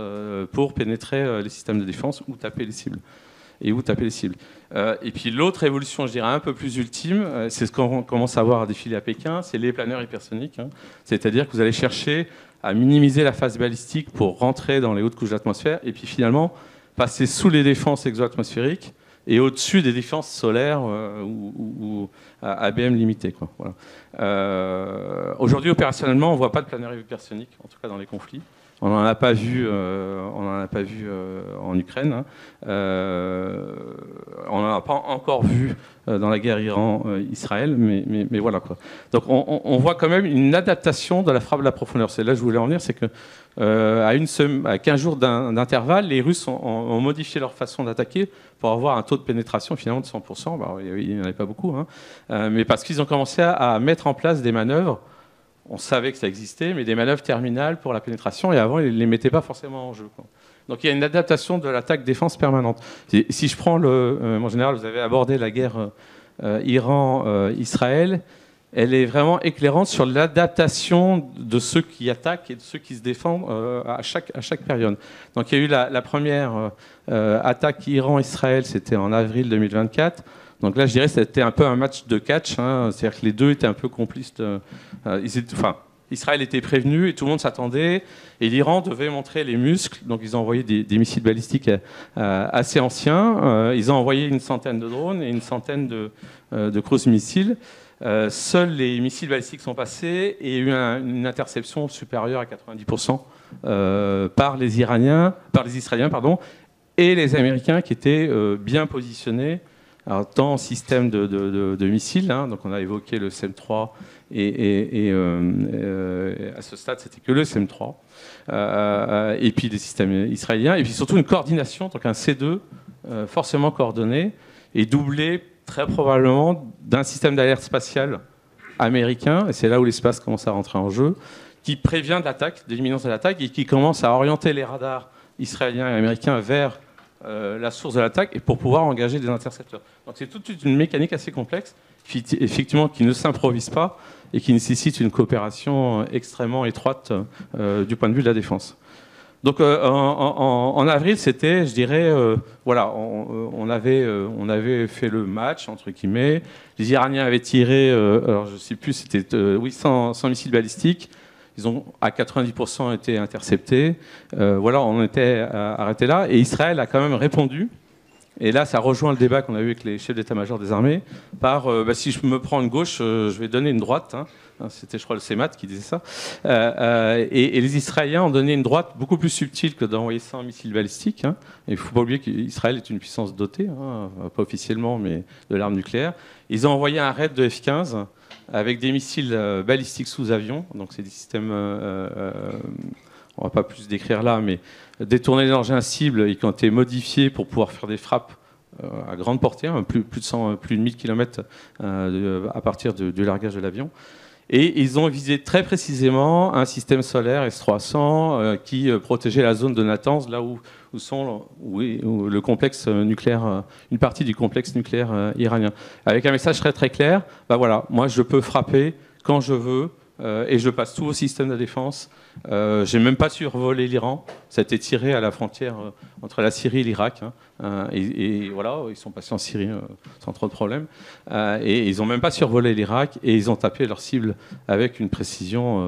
pour pénétrer les systèmes de défense ou taper les cibles. Et puis l'autre évolution, je dirais un peu plus ultime, c'est ce qu'on commence à voir à défiler à Pékin, c'est les planeurs hypersoniques. C'est-à-dire que vous allez chercher à minimiser la phase balistique pour rentrer dans les hautes couches d'atmosphère et puis finalement passer sous les défenses exo-atmosphériques et au-dessus des défenses solaires ou à ABM limité. Voilà. Aujourd'hui, opérationnellement, on ne voit pas de planeurs hypersoniques, en tout cas dans les conflits. On n'en a pas vu en Ukraine. On n'en a pas encore vu dans la guerre Iran-Israël, mais voilà quoi. Donc on voit quand même une adaptation de la frappe de la profondeur. C'est là que je voulais en venir, c'est que à 15 jours d'intervalle, les Russes ont modifié leur façon d'attaquer pour avoir un taux de pénétration finalement de 100%. Bah, il n'y en avait pas beaucoup, mais parce qu'ils ont commencé à mettre en place des manœuvres. On savait que ça existait, mais des manœuvres terminales pour la pénétration, et avant, ils ne les mettaient pas forcément en jeu. Donc il y a une adaptation de l'attaque-défense permanente. Si je prends en général, vous avez abordé la guerre Iran-Israël, elle est vraiment éclairante sur l'adaptation de ceux qui attaquent et de ceux qui se défendent à chaque période. Donc il y a eu la première attaque Iran-Israël, c'était en avril 2024. Donc là, je dirais que c'était un peu un match de catch, c'est-à-dire que les deux étaient un peu complices. Israël était prévenu et tout le monde s'attendait, et l'Iran devait montrer les muscles. Donc ils ont envoyé des missiles balistiques assez anciens. Ils ont envoyé une centaine de drones et une centaine de cruise missiles. Seuls les missiles balistiques sont passés et il y a eu une interception supérieure à 90% par les Israéliens, et les Américains qui étaient bien positionnés. Alors, tant en système de missiles, donc on a évoqué le SEM-3, et à ce stade, c'était que le SEM-3, et puis des systèmes israéliens, et puis surtout une coordination, donc un C2 forcément coordonné, et doublé très probablement d'un système d'alerte spatiale américain, et c'est là où l'espace commence à rentrer en jeu, qui prévient de l'attaque, de l'imminence de l'attaque, et qui commence à orienter les radars israéliens et américains vers la source de l'attaque et pour pouvoir engager des intercepteurs. Donc c'est toute une mécanique assez complexe, effectivement, qui ne s'improvise pas et qui nécessite une coopération extrêmement étroite du point de vue de la défense. Donc en avril, c'était, je dirais, voilà, on avait fait le match, entre guillemets. Les Iraniens avaient tiré, alors je ne sais plus, c'était 100 missiles balistiques. Ils ont à 90% été interceptés. Voilà, on était arrêté là. Et Israël a quand même répondu. Et là, ça rejoint le débat qu'on a eu avec les chefs d'état-major des armées par si je me prends une gauche, je vais donner une droite. Hein. C'était, je crois, le CEMAT qui disait ça. Et les Israéliens ont donné une droite beaucoup plus subtile que d'envoyer 100 missiles balistiques. Hein. Il ne faut pas oublier qu'Israël est une puissance dotée, hein, pas officiellement, mais de l'arme nucléaire. Ils ont envoyé un raid de F-15 avec des missiles balistiques sous avion. Donc, c'est des systèmes, on ne va pas plus décrire là, mais détourner les engins cibles et qui ont été modifiés pour pouvoir faire des frappes à grande portée, hein, plus de 1000 km à partir du largage de l'avion. Et ils ont visé très précisément un système solaire S-300 qui protégeait la zone de Natanz, là où le complexe nucléaire, une partie du complexe nucléaire iranien. Avec un message très très clair, bah voilà, moi je peux frapper quand je veux, et je passe tout au système de défense. J'ai même pas survolé l'Iran. Ça a été tiré à la frontière entre la Syrie et l'Irak. Hein, et voilà, ils sont passés en Syrie sans trop de problèmes. Et ils n'ont même pas survolé l'Irak et ils ont tapé leur cible avec une précision,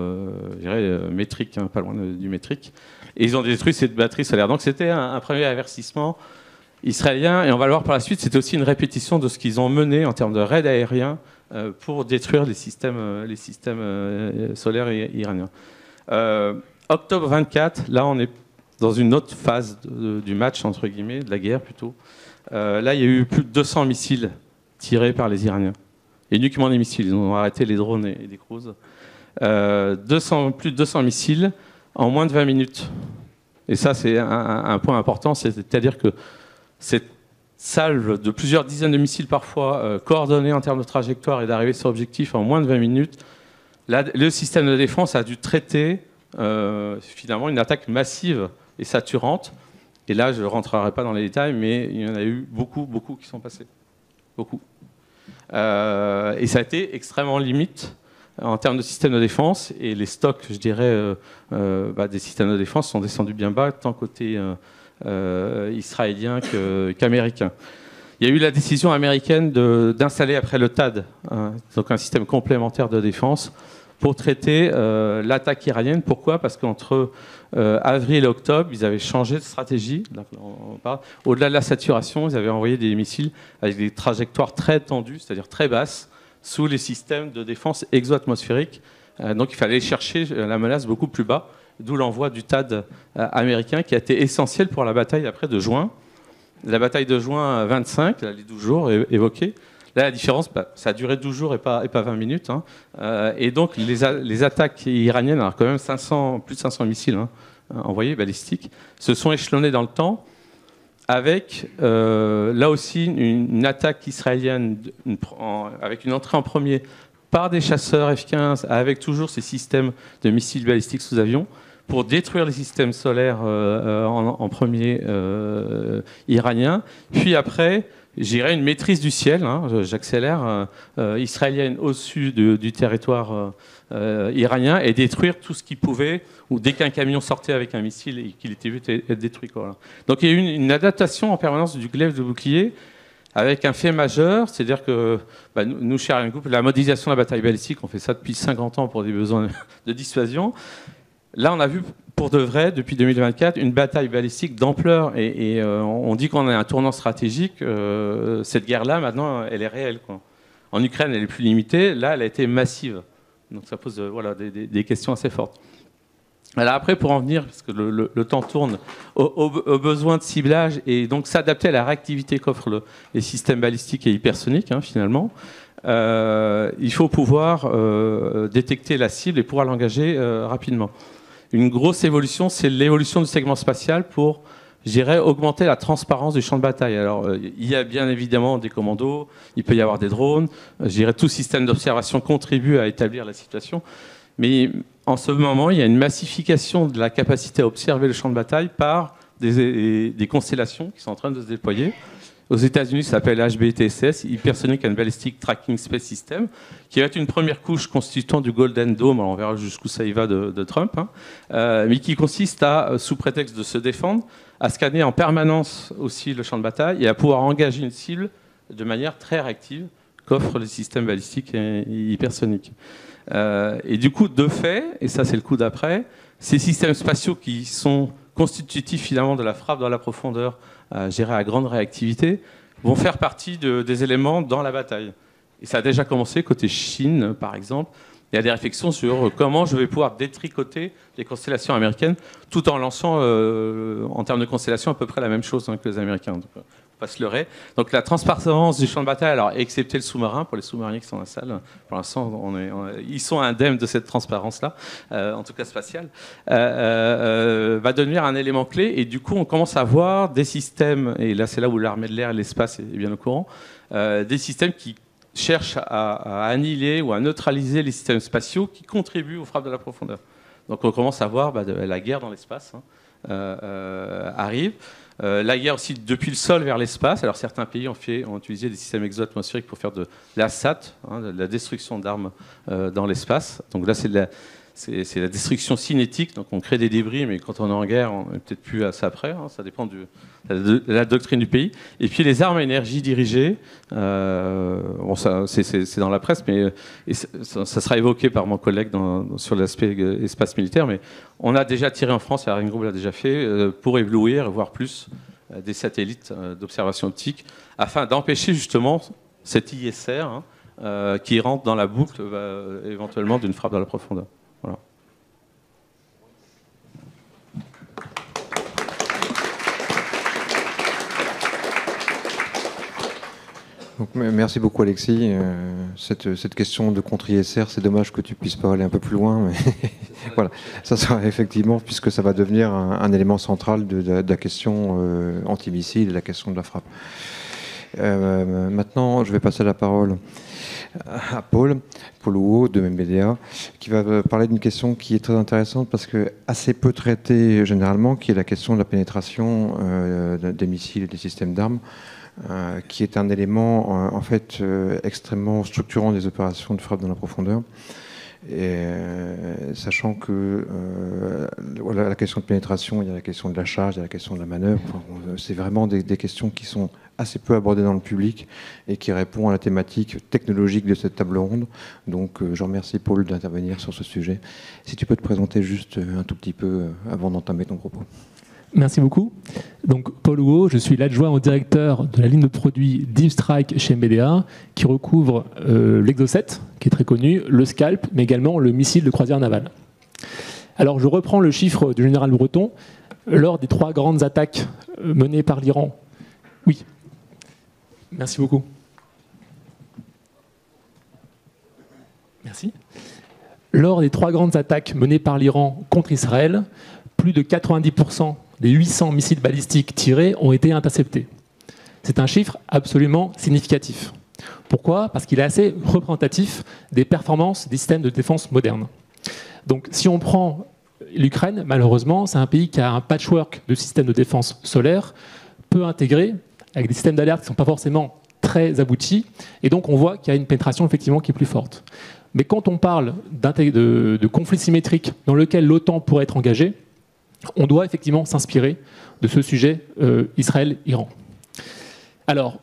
je dirais, métrique, hein, pas loin du métrique. Et ils ont détruit cette batterie solaire. Donc c'était un premier avertissement israélien. Et on va le voir par la suite, c'était aussi une répétition de ce qu'ils ont mené en termes de raids aériens pour détruire les systèmes solaires iraniens. Octobre 24, là on est dans une autre phase du match, entre guillemets, de la guerre plutôt. Là il y a eu plus de 200 missiles tirés par les Iraniens. Et uniquement des missiles, ils ont arrêté les drones et des cruises. Plus de 200 missiles en moins de 20 minutes. Et ça c'est un point important, c'est-à-dire que cette salve de plusieurs dizaines de missiles parfois coordonnés en termes de trajectoire et d'arrivée sur objectif en moins de 20 minutes, là, le système de défense a dû traiter finalement une attaque massive et saturante. Et là, je ne rentrerai pas dans les détails, mais il y en a eu beaucoup qui sont passés. Beaucoup. Et ça a été extrêmement limite en termes de système de défense. Et les stocks, je dirais, des systèmes de défense sont descendus bien bas, tant côté israélien qu'américain. Il y a eu la décision américaine d'installer après le THAAD, donc un système complémentaire de défense, pour traiter l'attaque iranienne. Pourquoi ? Parce qu'entre avril et octobre, ils avaient changé de stratégie. Au-delà de la saturation, ils avaient envoyé des missiles avec des trajectoires très tendues, c'est-à-dire très basses, sous les systèmes de défense exo-atmosphérique. Donc il fallait chercher la menace beaucoup plus bas, d'où l'envoi du THAAD américain qui a été essentiel pour la bataille après de juin. La bataille de juin 25, les 12 jours évoqués. Là, la différence, ça a duré 12 jours et pas 20 minutes. Hein. Et donc, les attaques iraniennes, alors quand même plus de 500 missiles envoyés, balistiques, se sont échelonnées dans le temps avec, là aussi, une attaque israélienne avec une entrée en premier par des chasseurs F-15, avec toujours ces systèmes de missiles balistiques sous avion, pour détruire les systèmes solaires en premier iraniens. Puis après, j'irai une maîtrise du ciel, j'accélère, israélienne au-dessus du territoire iranien et détruire tout ce qui pouvait, ou dès qu'un camion sortait avec un missile et qu'il était vu être détruit. Quoi, voilà. Donc il y a eu une adaptation en permanence du glaive de bouclier avec un fait majeur, c'est-à-dire que nous, chez Ariane Group, la modélisation de la bataille balistique, on fait ça depuis 50 ans pour des besoins de dissuasion. Là, on a vu pour de vrai, depuis 2024, une bataille balistique d'ampleur. Et on dit qu'on a un tournant stratégique. Cette guerre-là, maintenant, elle est réelle. Quoi. En Ukraine, elle est plus limitée. Là, elle a été massive. Donc ça pose des questions assez fortes. Alors après, pour en venir, parce que le temps tourne, aux besoins de ciblage et donc s'adapter à la réactivité qu'offrent les systèmes balistiques et hypersoniques, finalement, il faut pouvoir détecter la cible et pouvoir l'engager rapidement. Une grosse évolution, c'est l'évolution du segment spatial pour, je dirais, augmenter la transparence du champ de bataille. Alors, il y a bien évidemment des commandos, il peut y avoir des drones, je dirais, tout système d'observation contribue à établir la situation, mais en ce moment, il y a une massification de la capacité à observer le champ de bataille par des constellations qui sont en train de se déployer. Aux États-Unis, ça s'appelle HBTSS, Hypersonic and Ballistic Tracking Space System, qui va être une première couche constituant du Golden Dome, alors on verra jusqu'où ça y va de Trump, mais qui consiste à, sous prétexte de se défendre, à scanner en permanence aussi le champ de bataille et à pouvoir engager une cible de manière très réactive qu'offrent les systèmes balistiques et hypersoniques. Et du coup, de fait, et ça c'est le coup d'après, ces systèmes spatiaux qui sont constitutifs finalement de la frappe dans la profondeur gérée à grande réactivité vont faire partie des éléments dans la bataille. Et ça a déjà commencé côté Chine, par exemple. Il y a des réflexions sur comment je vais pouvoir détricoter les constellations américaines tout en lançant, en termes de constellation, à peu près la même chose que les Américains. Donc, pas se leurrer. Donc la transparence du champ de bataille, alors excepté le sous-marin, pour les sous-mariniers qui sont dans la salle, pour l'instant, ils sont indemnes de cette transparence-là, en tout cas spatiale, va devenir un élément clé. Et du coup, on commence à voir des systèmes, et là c'est là où l'armée de l'air et l'espace est bien au courant, des systèmes qui cherchent à annihiler ou à neutraliser les systèmes spatiaux qui contribuent aux frappes de la profondeur. Donc on commence à voir la guerre dans l'espace arrive. La guerre aussi depuis le sol vers l'espace. Alors certains pays ont utilisé des systèmes exo-atmosphériques pour faire de la SAT, de la destruction d'armes dans l'espace. Donc là c'est la destruction cinétique, donc on crée des débris, mais quand on est en guerre, on n'est peut-être plus à ça après, ça dépend de la doctrine du pays. Et puis les armes à énergie dirigée, bon, c'est dans la presse, mais ça sera évoqué par mon collègue sur l'aspect espace militaire, mais on a déjà tiré en France, et ArianeGroup l'a déjà fait, pour éblouir, voire plus, des satellites d'observation optique, afin d'empêcher justement cet ISR qui rentre dans la boucle éventuellement d'une frappe dans la profondeur. Voilà. Donc, merci beaucoup Alexis. Cette question de contre-ISR, c'est dommage que tu puisses pas aller un peu plus loin, mais voilà, ça sera effectivement, puisque ça va devenir un élément central de la question antimissile et de la question de la frappe. Maintenant, je vais passer la parole à Paul Houot de MBDA, qui va parler d'une question qui est très intéressante parce que assez peu traitée généralement, qui est la question de la pénétration des missiles et des systèmes d'armes, qui est un élément en fait extrêmement structurant des opérations de frappe dans la profondeur. Et, sachant que voilà, la question de pénétration, il y a la question de la charge, il y a la question de la manœuvre. C'est vraiment des questions qui sont assez peu abordées dans le public et qui répondent à la thématique technologique de cette table ronde. Donc je remercie Paul d'intervenir sur ce sujet. Si tu peux te présenter juste un tout petit peu avant d'entamer ton propos. Merci beaucoup. Donc, Paul Houot, je suis l'adjoint au directeur de la ligne de produits Deep Strike chez MBDA, qui recouvre l'Exocet, qui est très connu, le Scalp, mais également le missile de croisière navale. Alors, je reprends le chiffre du général Breton. Lors des 3 grandes attaques menées par l'Iran... Oui. Merci beaucoup. Merci. Lors des 3 grandes attaques menées par l'Iran contre Israël, plus de 90% des 800 missiles balistiques tirés ont été interceptés. C'est un chiffre absolument significatif. Pourquoi ? Parce qu'il est assez représentatif des performances des systèmes de défense modernes. Donc, si on prend l'Ukraine, malheureusement, c'est un pays qui a un patchwork de systèmes de défense solaire peu intégrés, avec des systèmes d'alerte qui ne sont pas forcément très aboutis, et donc on voit qu'il y a une pénétration effectivement qui est plus forte. Mais quand on parle de conflits symétriques dans lesquels l'OTAN pourrait être engagée, on doit effectivement s'inspirer de ce sujet Israël-Iran. Alors,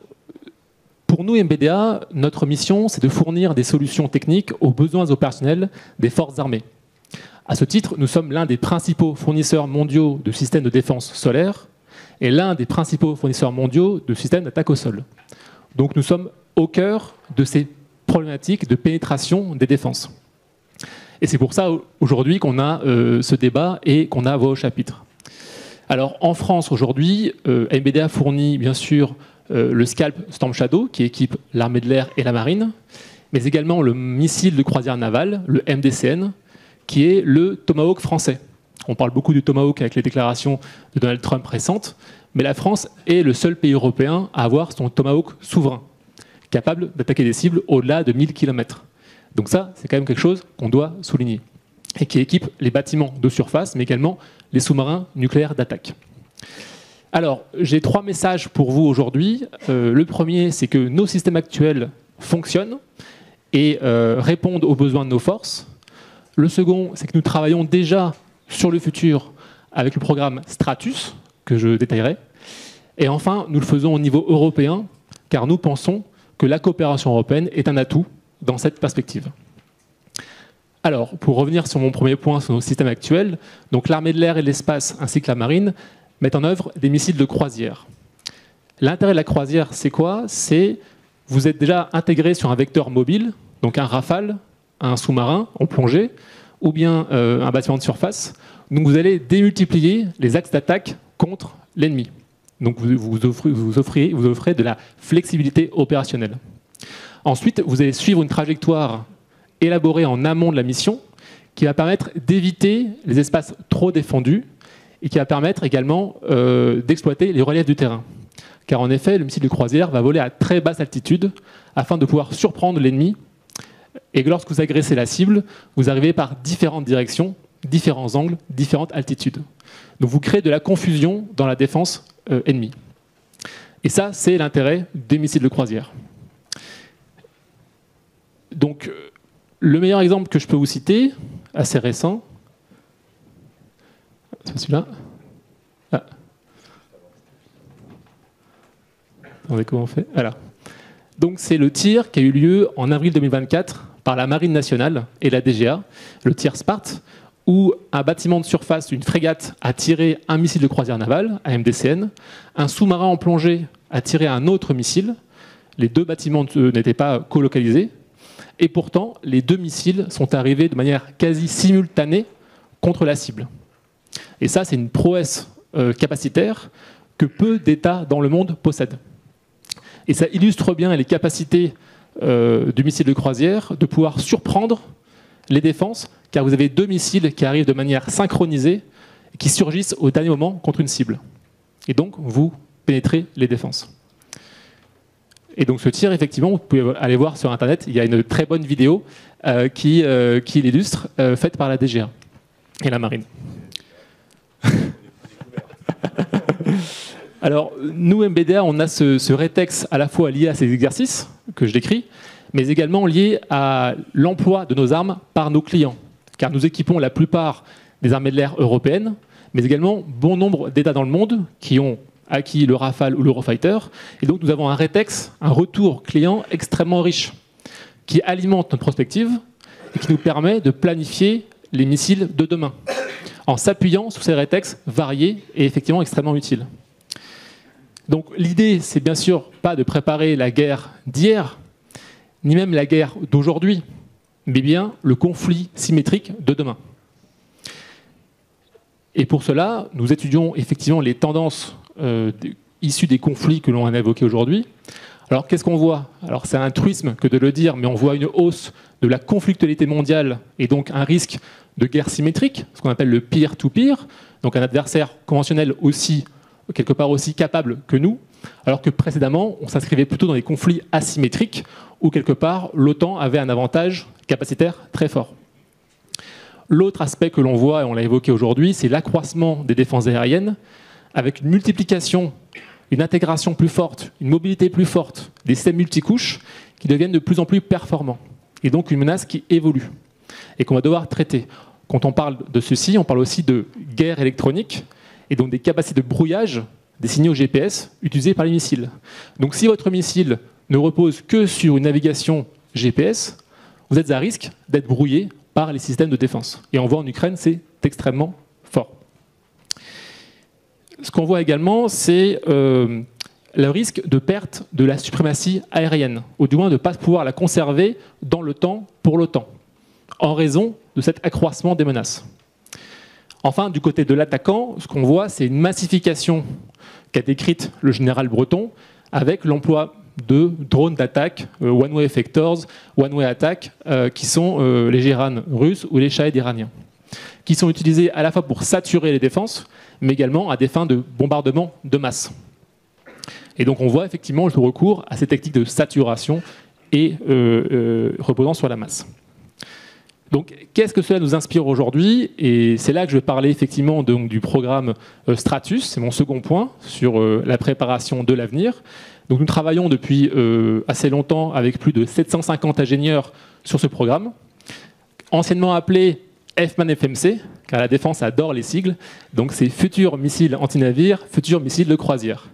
pour nous, MBDA, notre mission, c'est de fournir des solutions techniques aux besoins opérationnels des forces armées. À ce titre, nous sommes l'un des principaux fournisseurs mondiaux de systèmes de défense solaire et l'un des principaux fournisseurs mondiaux de systèmes d'attaque au sol. Donc nous sommes au cœur de ces problématiques de pénétration des défenses. Et c'est pour ça, aujourd'hui, qu'on a ce débat et qu'on a voix au chapitre. Alors, en France, aujourd'hui, MBDA fournit, bien sûr, le Scalp Storm Shadow, qui équipe l'armée de l'air et la marine, mais également le missile de croisière navale, le MDCN, qui est le Tomahawk français. On parle beaucoup du Tomahawk avec les déclarations de Donald Trump récentes, mais la France est le seul pays européen à avoir son Tomahawk souverain, capable d'attaquer des cibles au-delà de 1000 km. Donc ça, c'est quand même quelque chose qu'on doit souligner, et qui équipe les bâtiments de surface, mais également les sous-marins nucléaires d'attaque. Alors, j'ai 3 messages pour vous aujourd'hui. Le premier, c'est que nos systèmes actuels fonctionnent et répondent aux besoins de nos forces. Le second, c'est que nous travaillons déjà sur le futur avec le programme Stratus, que je détaillerai. Et enfin, nous le faisons au niveau européen, car nous pensons que la coopération européenne est un atout dans cette perspective. Alors, pour revenir sur mon premier point, sur nos systèmes actuels, donc l'armée de l'air et de l'espace ainsi que la marine mettent en œuvre des missiles de croisière. L'intérêt de la croisière, c'est quoi? C'est vous êtes déjà intégré sur un vecteur mobile, donc un Rafale, un sous-marin en plongée, ou bien un bâtiment de surface. Donc vous allez démultiplier les axes d'attaque contre l'ennemi. Donc vous offrez de la flexibilité opérationnelle. Ensuite, vous allez suivre une trajectoire élaborée en amont de la mission qui va permettre d'éviter les espaces trop défendus et qui va permettre également d'exploiter les reliefs du terrain. Car en effet, le missile de croisière va voler à très basse altitude afin de pouvoir surprendre l'ennemi. Et que lorsque vous agressez la cible, vous arrivez par différentes directions, différents angles, différentes altitudes. Donc vous créez de la confusion dans la défense ennemie. Et ça, c'est l'intérêt des missiles de croisière. Donc, le meilleur exemple que je peux vous citer, assez récent, c'est celui-là. Ah. Attendez, comment on fait? Voilà. Donc, c'est le tir qui a eu lieu en avril 2024 par la Marine nationale et la DGA, le tir Sparte, où un bâtiment de surface, une frégate, a tiré un missile de croisière navale, un MDCN, un sous-marin en plongée a tiré un autre missile, les deux bâtiments n'étaient pas colocalisés, et pourtant, les deux missiles sont arrivés de manière quasi simultanée contre la cible. Et ça, c'est une prouesse capacitaire que peu d'États dans le monde possèdent. Et ça illustre bien les capacités du missile de croisière de pouvoir surprendre les défenses, car vous avez deux missiles qui arrivent de manière synchronisée et qui surgissent au dernier moment contre une cible. Et donc, vous pénétrez les défenses. Et donc ce tir, effectivement, vous pouvez aller voir sur Internet, il y a une très bonne vidéo qui l'illustre, faite par la DGA et la Marine. Alors, nous, MBDA, on a ce rétex à la fois lié à ces exercices que je décris, mais également lié à l'emploi de nos armes par nos clients. Car nous équipons la plupart des armées de l'air européennes, mais également bon nombre d'États dans le monde qui ont acquis le Rafale ou l'Eurofighter. Et donc nous avons un rétex, un retour client extrêmement riche, qui alimente notre prospective et qui nous permet de planifier les missiles de demain, en s'appuyant sur ces rétex variés et effectivement extrêmement utiles. Donc l'idée, c'est bien sûr pas de préparer la guerre d'hier, ni même la guerre d'aujourd'hui, mais bien le conflit symétrique de demain. Et pour cela, nous étudions effectivement les tendances issues des conflits que l'on a évoqués aujourd'hui. Alors qu'est-ce qu'on voit? Alors c'est un truisme que de le dire, mais on voit une hausse de la conflictualité mondiale et donc un risque de guerre symétrique, ce qu'on appelle le peer-to-peer, donc un adversaire conventionnel aussi, quelque part aussi capable que nous, alors que précédemment, on s'inscrivait plutôt dans des conflits asymétriques, où quelque part, l'OTAN avait un avantage capacitaire très fort. L'autre aspect que l'on voit, et on l'a évoqué aujourd'hui, c'est l'accroissement des défenses aériennes, avec une multiplication, une intégration plus forte, une mobilité plus forte, des systèmes multicouches qui deviennent de plus en plus performants. Et donc une menace qui évolue et qu'on va devoir traiter. Quand on parle de ceci, on parle aussi de guerre électronique et donc des capacités de brouillage des signaux GPS utilisés par les missiles. Donc si votre missile ne repose que sur une navigation GPS, vous êtes à risque d'être brouillé par les systèmes de défense. Et on voit en Ukraine, c'est extrêmement fort. Ce qu'on voit également, c'est le risque de perte de la suprématie aérienne, ou du moins de ne pas pouvoir la conserver dans le temps pour l'OTAN, en raison de cet accroissement des menaces. Enfin, du côté de l'attaquant, ce qu'on voit, c'est une massification qu'a décrite le général Breton, avec l'emploi de drones d'attaque, one-way effectors, one-way attack, qui sont les Gérans russes ou les Shahed iraniens, qui sont utilisés à la fois pour saturer les défenses, mais également à des fins de bombardement de masse. Et donc on voit effectivement le recours à ces techniques de saturation et reposant sur la masse. Donc, qu'est-ce que cela nous inspire aujourd'hui? Et c'est là que je vais parler effectivement donc, du programme Stratus, c'est mon second point sur la préparation de l'avenir. Donc, nous travaillons depuis assez longtemps avec plus de 750 ingénieurs sur ce programme, anciennement appelé FMAN-FMC, car la défense adore les sigles. Donc, c'est Futur Missile Anti-Navire, Futur Missile de Croisière.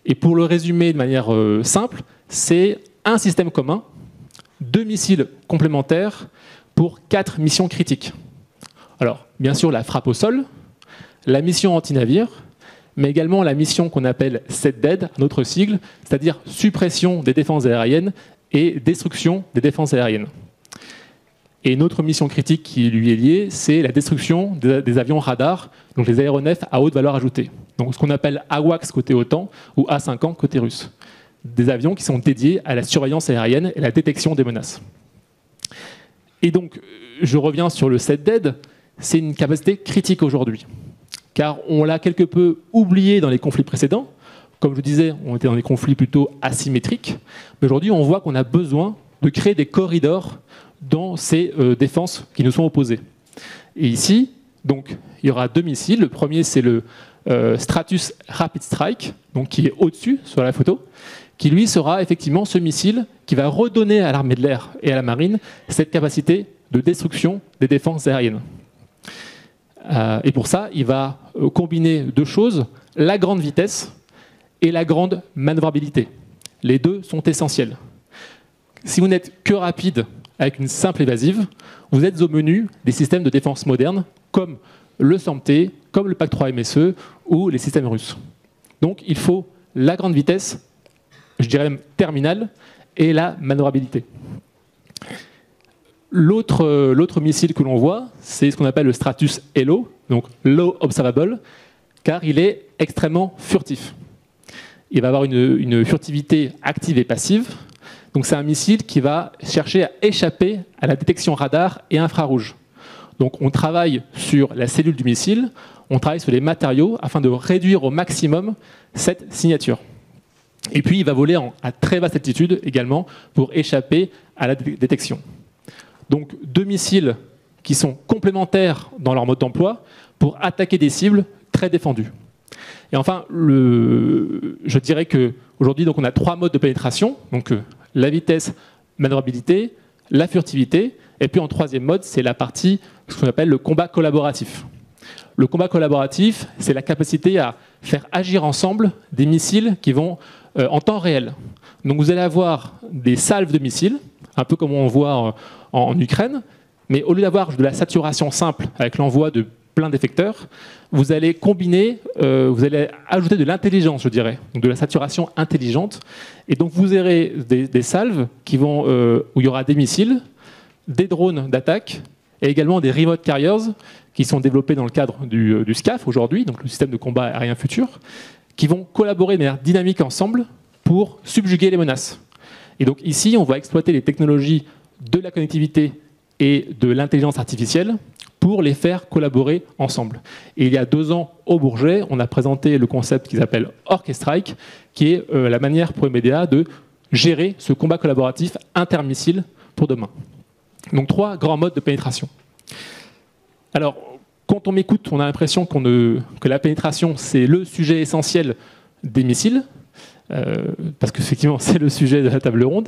Et pour le résumer de manière simple, c'est un système commun, 2 missiles complémentaires pour 4 missions critiques. Alors, bien sûr, la frappe au sol, la mission anti-navire, mais également la mission qu'on appelle SETDED, notre sigle, c'est-à-dire suppression des défenses aériennes et destruction des défenses aériennes. Et une autre mission critique qui lui est liée, c'est la destruction des avions radars, donc les aéronefs à haute valeur ajoutée. Donc ce qu'on appelle AWACS côté OTAN ou A50 côté russe. Des avions qui sont dédiés à la surveillance aérienne et la détection des menaces. Et donc, je reviens sur le SETDED, c'est une capacité critique aujourd'hui. Car on l'a quelque peu oublié dans les conflits précédents. Comme je disais, on était dans des conflits plutôt asymétriques. Mais aujourd'hui, on voit qu'on a besoin de créer des corridors dans ces défenses qui nous sont opposées. Et ici, donc, il y aura 2 missiles. Le premier, c'est le Stratus Rapid Strike, donc, qui est au-dessus sur la photo, qui lui sera effectivement ce missile qui va redonner à l'armée de l'air et à la marine cette capacité de destruction des défenses aériennes. Et pour ça, il va combiner 2 choses, la grande vitesse et la grande manœuvrabilité. Les 2 sont essentiels. Si vous n'êtes que rapide avec une simple évasive, vous êtes au menu des systèmes de défense modernes comme le SAMP-T, comme le PAC-3 MSE ou les systèmes russes. Donc il faut la grande vitesse, je dirais même terminale, et la manœuvrabilité. L'autre missile que l'on voit, c'est ce qu'on appelle le Stratus LO, donc Low Observable, car il est extrêmement furtif. Il va avoir une furtivité active et passive. Donc c'est un missile qui va chercher à échapper à la détection radar et infrarouge. Donc on travaille sur la cellule du missile, on travaille sur les matériaux afin de réduire au maximum cette signature. Et puis il va voler à très basse altitude également pour échapper à la détection. Donc 2 missiles qui sont complémentaires dans leur mode d'emploi pour attaquer des cibles très défendues. Et enfin, je dirais qu'aujourd'hui, on a 3 modes de pénétration, donc la vitesse, manœuvrabilité, la furtivité, et puis en 3e mode, c'est la partie, ce qu'on appelle le combat collaboratif. Le combat collaboratif, c'est la capacité à faire agir ensemble des missiles qui vont en temps réel. Donc vous allez avoir des salves de missiles, un peu comme on voit en Ukraine, mais au lieu d'avoir de la saturation simple avec l'envoi de plein d'effecteurs, vous allez combiner, vous allez ajouter de l'intelligence, je dirais, donc de la saturation intelligente. Et donc vous aurez des salves qui vont, où il y aura des missiles, des drones d'attaque et également des remote carriers qui sont développés dans le cadre du SCAF aujourd'hui, donc le système de combat aérien futur, qui vont collaborer de manière dynamique ensemble pour subjuguer les menaces. Et donc ici, on va exploiter les technologies de la connectivité et de l'intelligence artificielle pour les faire collaborer ensemble. Et il y a 2 ans, au Bourget, on a présenté le concept qu'ils appellent Orchestrike, qui est la manière pour MBDA de gérer ce combat collaboratif intermissile pour demain. Donc 3 grands modes de pénétration. Alors, quand on m'écoute, on a l'impression que la pénétration, c'est le sujet essentiel des missiles, parce qu'effectivement, c'est le sujet de la table ronde.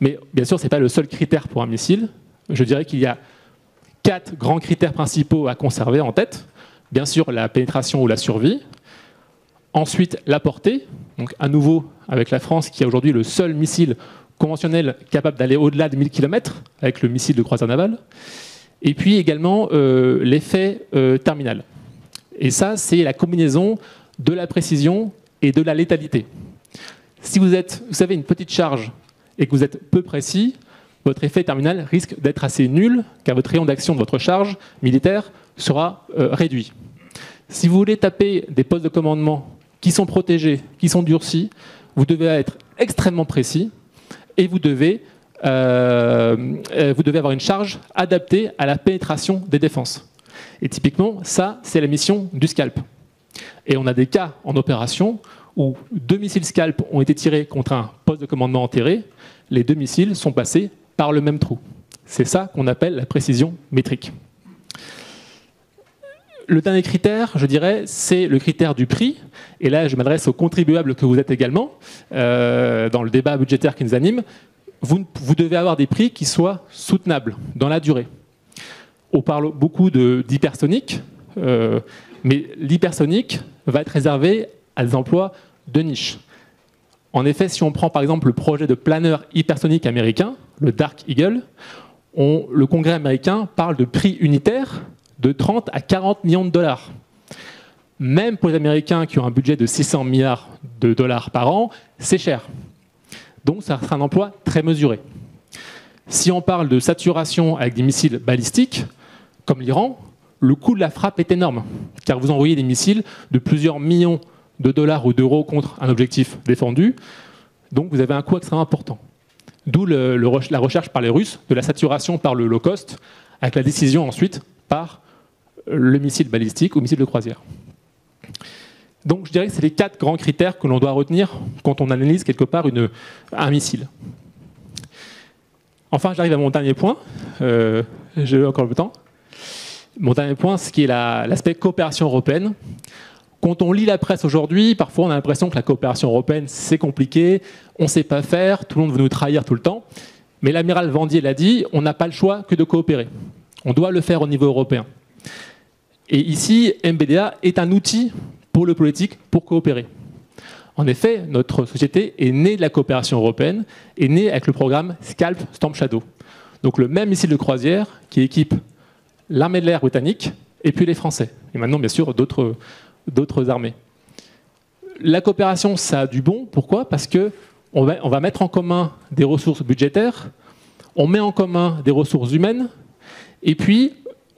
Mais bien sûr, ce n'est pas le seul critère pour un missile. Je dirais qu'il y a 4 grands critères principaux à conserver en tête. Bien sûr, la pénétration ou la survie. Ensuite, la portée. Donc, à nouveau, avec la France, qui a aujourd'hui le seul missile conventionnel capable d'aller au-delà de 1000 km, avec le missile de croisière navale. Et puis également l'effet terminal. Et ça, c'est la combinaison de la précision et de la létalité. Si vous avez une petite charge et que vous êtes peu précis, votre effet terminal risque d'être assez nul, car votre rayon d'action de votre charge militaire sera réduit. Si vous voulez taper des postes de commandement qui sont protégés, qui sont durcis, vous devez être extrêmement précis et vous devez avoir une charge adaptée à la pénétration des défenses. Et typiquement, ça, c'est la mission du Scalp. Et on a des cas en opération où 2 missiles Scalp ont été tirés contre un poste de commandement enterré. Les 2 missiles sont passés par le même trou. C'est ça qu'on appelle la précision métrique. Le dernier critère, je dirais, c'est le critère du prix. Et là, je m'adresse aux contribuables que vous êtes également, dans le débat budgétaire qui nous anime. Vous devez avoir des prix qui soient soutenables dans la durée. On parle beaucoup d'hypersonique, mais l'hypersonique va être réservé à des emplois de niche. En effet, si on prend par exemple le projet de planeur hypersonique américain, le Dark Eagle, le Congrès américain parle de prix unitaire de 30 à 40 millions de dollars. Même pour les Américains qui ont un budget de 600 milliards de dollars par an, c'est cher. Donc ça sera un emploi très mesuré. Si on parle de saturation avec des missiles balistiques, comme l'Iran, le coût de la frappe est énorme, car vous envoyez des missiles de plusieurs millions de dollars ou d'euros contre un objectif défendu, donc vous avez un coût extrêmement important. D'où la recherche par les Russes de la saturation par le low cost, avec la décision ensuite par le missile balistique ou missile de croisière. Donc je dirais que c'est les 4 grands critères que l'on doit retenir quand on analyse quelque part un missile. Enfin, j'arrive à mon dernier point. J'ai encore le temps. Mon dernier point, ce qui est l'aspect coopération européenne. Quand on lit la presse aujourd'hui, parfois on a l'impression que la coopération européenne, c'est compliqué, on ne sait pas faire, tout le monde veut nous trahir tout le temps. Mais l'amiral Vendier l'a dit, on n'a pas le choix que de coopérer. On doit le faire au niveau européen. Et ici, MBDA est un outil pour le politique pour coopérer. En effet, notre société est née de la coopération européenne, est née avec le programme Scalp Storm Shadow. Donc le même missile de croisière qui équipe l'armée de l'air britannique et puis les Français. Et maintenant, bien sûr, d'autres armées. La coopération, ça a du bon. Pourquoi? Parce qu'on va mettre en commun des ressources budgétaires, on met en commun des ressources humaines, et puis,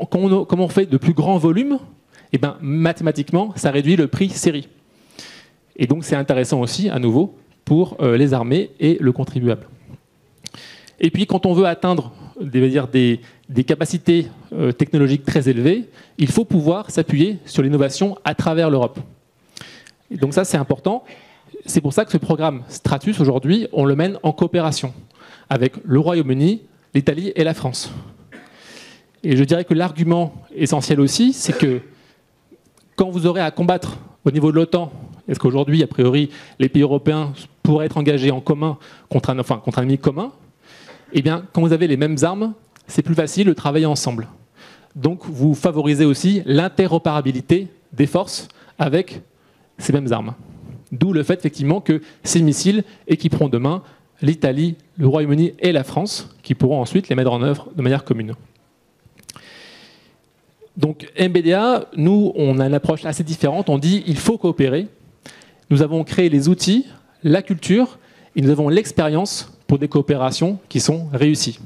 comme on fait de plus grands volumes, eh ben, mathématiquement, ça réduit le prix série. Et donc, c'est intéressant aussi, à nouveau, pour les armées et le contribuable. Et puis, quand on veut atteindre des capacités technologiques très élevées, il faut pouvoir s'appuyer sur l'innovation à travers l'Europe. Et donc ça, c'est important. C'est pour ça que ce programme Stratus, aujourd'hui, on le mène en coopération avec le Royaume-Uni, l'Italie et la France. Et je dirais que l'argument essentiel aussi, c'est que quand vous aurez à combattre au niveau de l'OTAN, est-ce qu'aujourd'hui, a priori, les pays européens pourraient être engagés en commun contre un ennemi commun, eh bien, quand vous avez les mêmes armes, c'est plus facile de travailler ensemble. Donc, vous favorisez aussi l'interopérabilité des forces avec ces mêmes armes. D'où le fait, effectivement, que ces missiles équiperont demain l'Italie, le Royaume-Uni et la France, qui pourront ensuite les mettre en œuvre de manière commune. Donc, MBDA, nous, on a une approche assez différente. On dit il faut coopérer. Nous avons créé les outils, la culture, et nous avons l'expérience pour des coopérations qui sont réussies.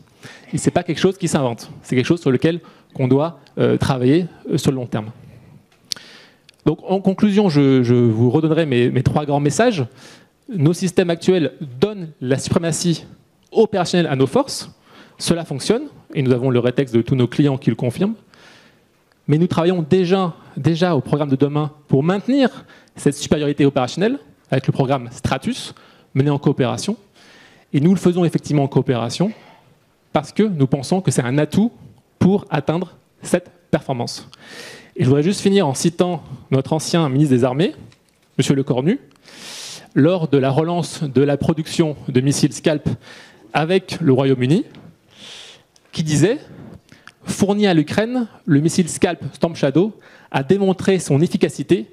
Et ce n'est pas quelque chose qui s'invente. C'est quelque chose sur lequel on doit travailler sur le long terme. Donc, en conclusion, je vous redonnerai mes 3 grands messages. Nos systèmes actuels donnent la suprématie opérationnelle à nos forces. Cela fonctionne, et nous avons le rétexte de tous nos clients qui le confirment. Mais nous travaillons déjà au programme de demain pour maintenir cette supériorité opérationnelle avec le programme Stratus, mené en coopération. Et nous le faisons effectivement en coopération parce que nous pensons que c'est un atout pour atteindre cette performance. Et je voudrais juste finir en citant notre ancien ministre des Armées, M. Lecornu, lors de la relance de la production de missiles Scalp avec le Royaume-Uni, qui disait « Fourni à l'Ukraine, le missile Scalp Storm Shadow a démontré son efficacité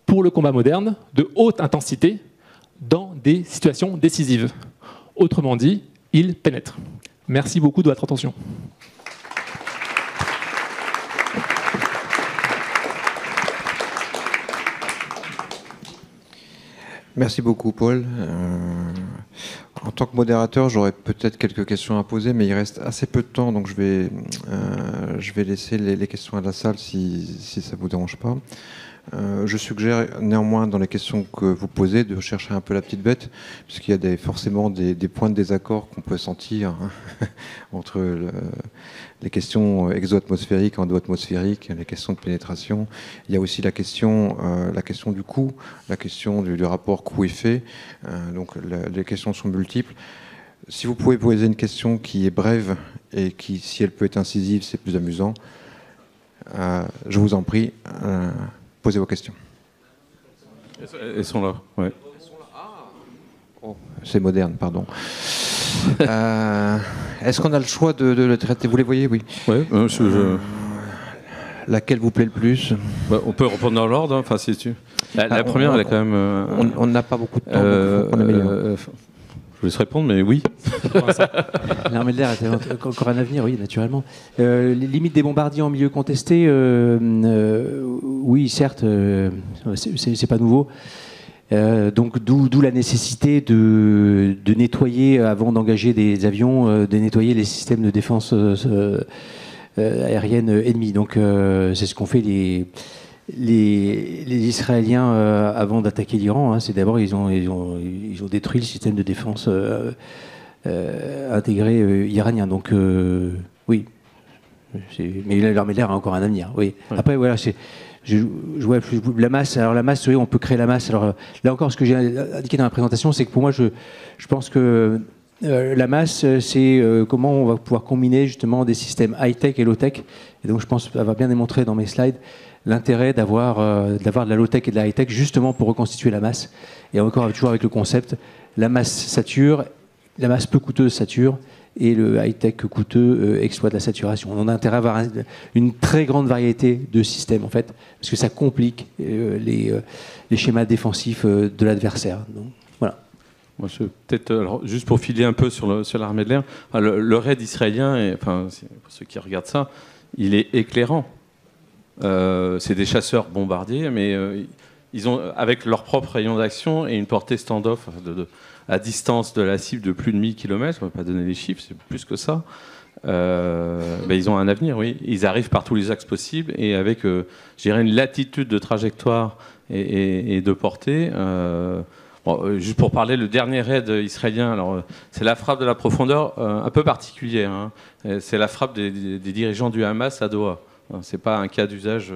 pour le combat moderne de haute intensité dans des situations décisives. Autrement dit, il pénètre. » Merci beaucoup de votre attention. Merci beaucoup, Paul. En tant que modérateur, j'aurais peut-être quelques questions à poser, mais il reste assez peu de temps, donc je vais laisser les questions à la salle si ça ne vous dérange pas. Je suggère néanmoins, dans les questions que vous posez, de chercher un peu la petite bête, puisqu'il y a forcément des points de désaccord qu'on peut sentir entre les questions exo-atmosphériques, endo-atmosphériques, les questions de pénétration. Il y a aussi la question du coût, la question du rapport coût-effet. Donc les questions sont multiples. Si vous pouvez poser une question qui est brève et qui, si elle peut être incisive, c'est plus amusant, je vous en prie, posez vos questions. Elles sont là, ouais. Oh, c'est moderne, pardon. Est-ce qu'on a le choix de le traiter? Vous les voyez? Oui. Ouais, laquelle vous plaît le plus? Bah, on peut reprendre dans l'ordre, hein, enfin si tu. La première, elle est quand même. On n'a pas beaucoup de temps, donc faut qu'on améliore. Je vous laisse répondre, mais oui. L'armée de l'air a encore un avenir, oui, naturellement. Les limites des bombardiers en milieu contesté, oui, certes, c'est pas nouveau. Donc d'où la nécessité de nettoyer, avant d'engager des avions, de nettoyer les systèmes de défense aérienne ennemis. Donc c'est ce qu'ont fait les Israéliens avant d'attaquer l'Iran. Hein. C'est d'abord ils ont détruit le système de défense intégré iranien. Donc oui, mais l'armée de l'air a encore un avenir. Oui. Ouais. Après voilà, je vois la masse. Alors la masse, oui, on peut créer la masse. Alors là encore, ce que j'ai indiqué dans la présentation, c'est que pour moi, je pense que la masse, c'est comment on va pouvoir combiner justement des systèmes high-tech et low-tech. Et donc je pense avoir bien démontré dans mes slides l'intérêt d'avoir de la low-tech et de la high-tech justement pour reconstituer la masse. Et encore toujours avec le concept, la masse sature, la masse peu coûteuse sature, et le high-tech coûteux exploite la saturation. On a intérêt à avoir une très grande variété de systèmes, en fait, parce que ça complique les schémas défensifs de l'adversaire. Donc, voilà. Moi, peut-être, juste pour filer un peu sur l'armée de l'air, le raid israélien, pour ceux qui regardent ça, il est éclairant. C'est des chasseurs bombardiers, mais ils ont, avec leur propre rayon d'action et une portée stand-off à distance de la cible de plus de 1000 km, on ne va pas donner les chiffres, c'est plus que ça, ils ont un avenir, oui. Ils arrivent par tous les axes possibles et avec, je dirais, une latitude de trajectoire et de portée. Juste pour parler, le dernier raid israélien, alors, c'est la frappe de la profondeur un peu particulière. Hein. C'est la frappe des dirigeants du Hamas à Doha. Ce n'est pas un cas d'usage...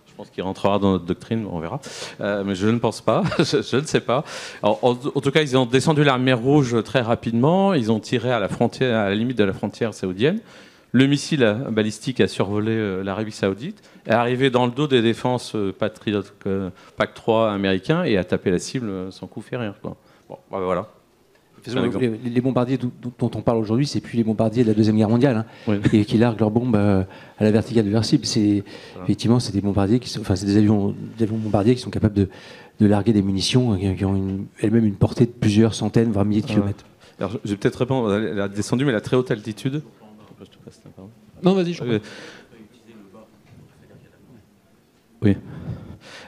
Je pense qu'il rentrera dans notre doctrine, on verra. Mais je ne pense pas, je ne sais pas. Alors, en tout cas, ils ont descendu la mer Rouge très rapidement. Ils ont tiré à la limite de la frontière saoudienne. Le missile balistique a survolé l'Arabie Saoudite, est arrivé dans le dos des défenses Patriot PAC 3 américains et a tapé la cible sans coup férir. Quoi. Bon, voilà. Les bombardiers dont on parle aujourd'hui, c'est plus les bombardiers de la Deuxième Guerre mondiale, hein, oui. qui larguent leurs bombes à la verticale de leur cible. Effectivement, c'est des bombardiers c'est des avions bombardiers qui sont capables de larguer des munitions qui ont elles-mêmes une portée de plusieurs centaines, voire milliers de kilomètres. Alors, je vais peut-être répondre. Elle a descendu, mais à très haute altitude. Non, vas-y. Oui.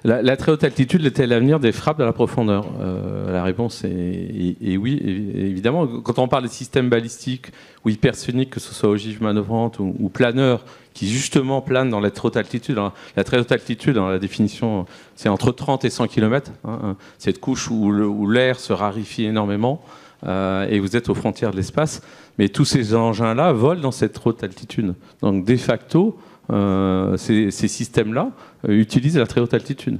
La très haute altitude était l'avenir des frappes de la profondeur. La réponse est oui, évidemment. Quand on parle des systèmes balistiques ou hypersoniques, que ce soit ogives manœuvrantes ou planeurs, qui justement planent dans la très haute altitude. La très haute altitude, dans la définition, c'est entre 30 et 100 km. Hein, cette couche où l'air se raréfie énormément et vous êtes aux frontières de l'espace. Mais tous ces engins-là volent dans cette haute altitude. Donc, de facto, ces systèmes-là utilisent la très haute altitude.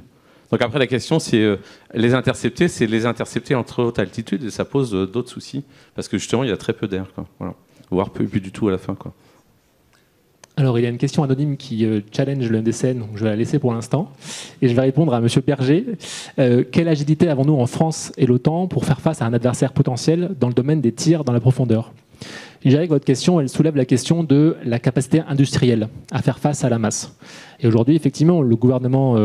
Donc après la question c'est les intercepter en très haute altitude et ça pose d'autres soucis parce que justement il y a très peu d'air, voilà. Voire plus du tout à la fin, quoi. Alors il y a une question anonyme qui challenge le MDCN, donc je vais la laisser pour l'instant et je vais répondre à Monsieur Berger. Quelle agilité avons-nous en France et l'OTAN pour faire face à un adversaire potentiel dans le domaine des tirs dans la profondeur? Je dirais que votre question, elle soulève la question de la capacité industrielle à faire face à la masse. Et aujourd'hui, effectivement, le gouvernement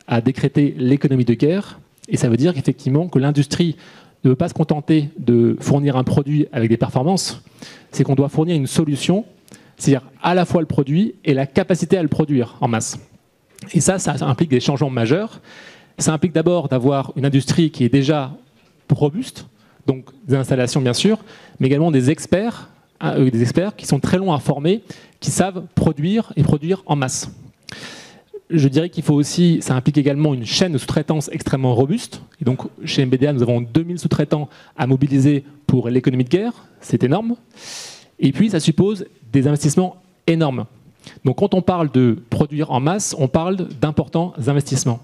a décrété l'économie de guerre, et ça veut dire qu'effectivement que l'industrie ne veut pas se contenter de fournir un produit avec des performances, c'est qu'on doit fournir une solution, c'est-à-dire à la fois le produit et la capacité à le produire en masse. Et ça implique des changements majeurs. Ça implique d'abord d'avoir une industrie qui est déjà robuste, donc des installations bien sûr, mais également des experts qui sont très longs à former, qui savent produire et produire en masse. Je dirais qu'il faut aussi, ça implique également une chaîne de sous-traitance extrêmement robuste. Et donc chez MBDA, nous avons 2000 sous-traitants à mobiliser pour l'économie de guerre, c'est énorme. Et puis ça suppose des investissements énormes. Donc quand on parle de produire en masse, on parle d'importants investissements.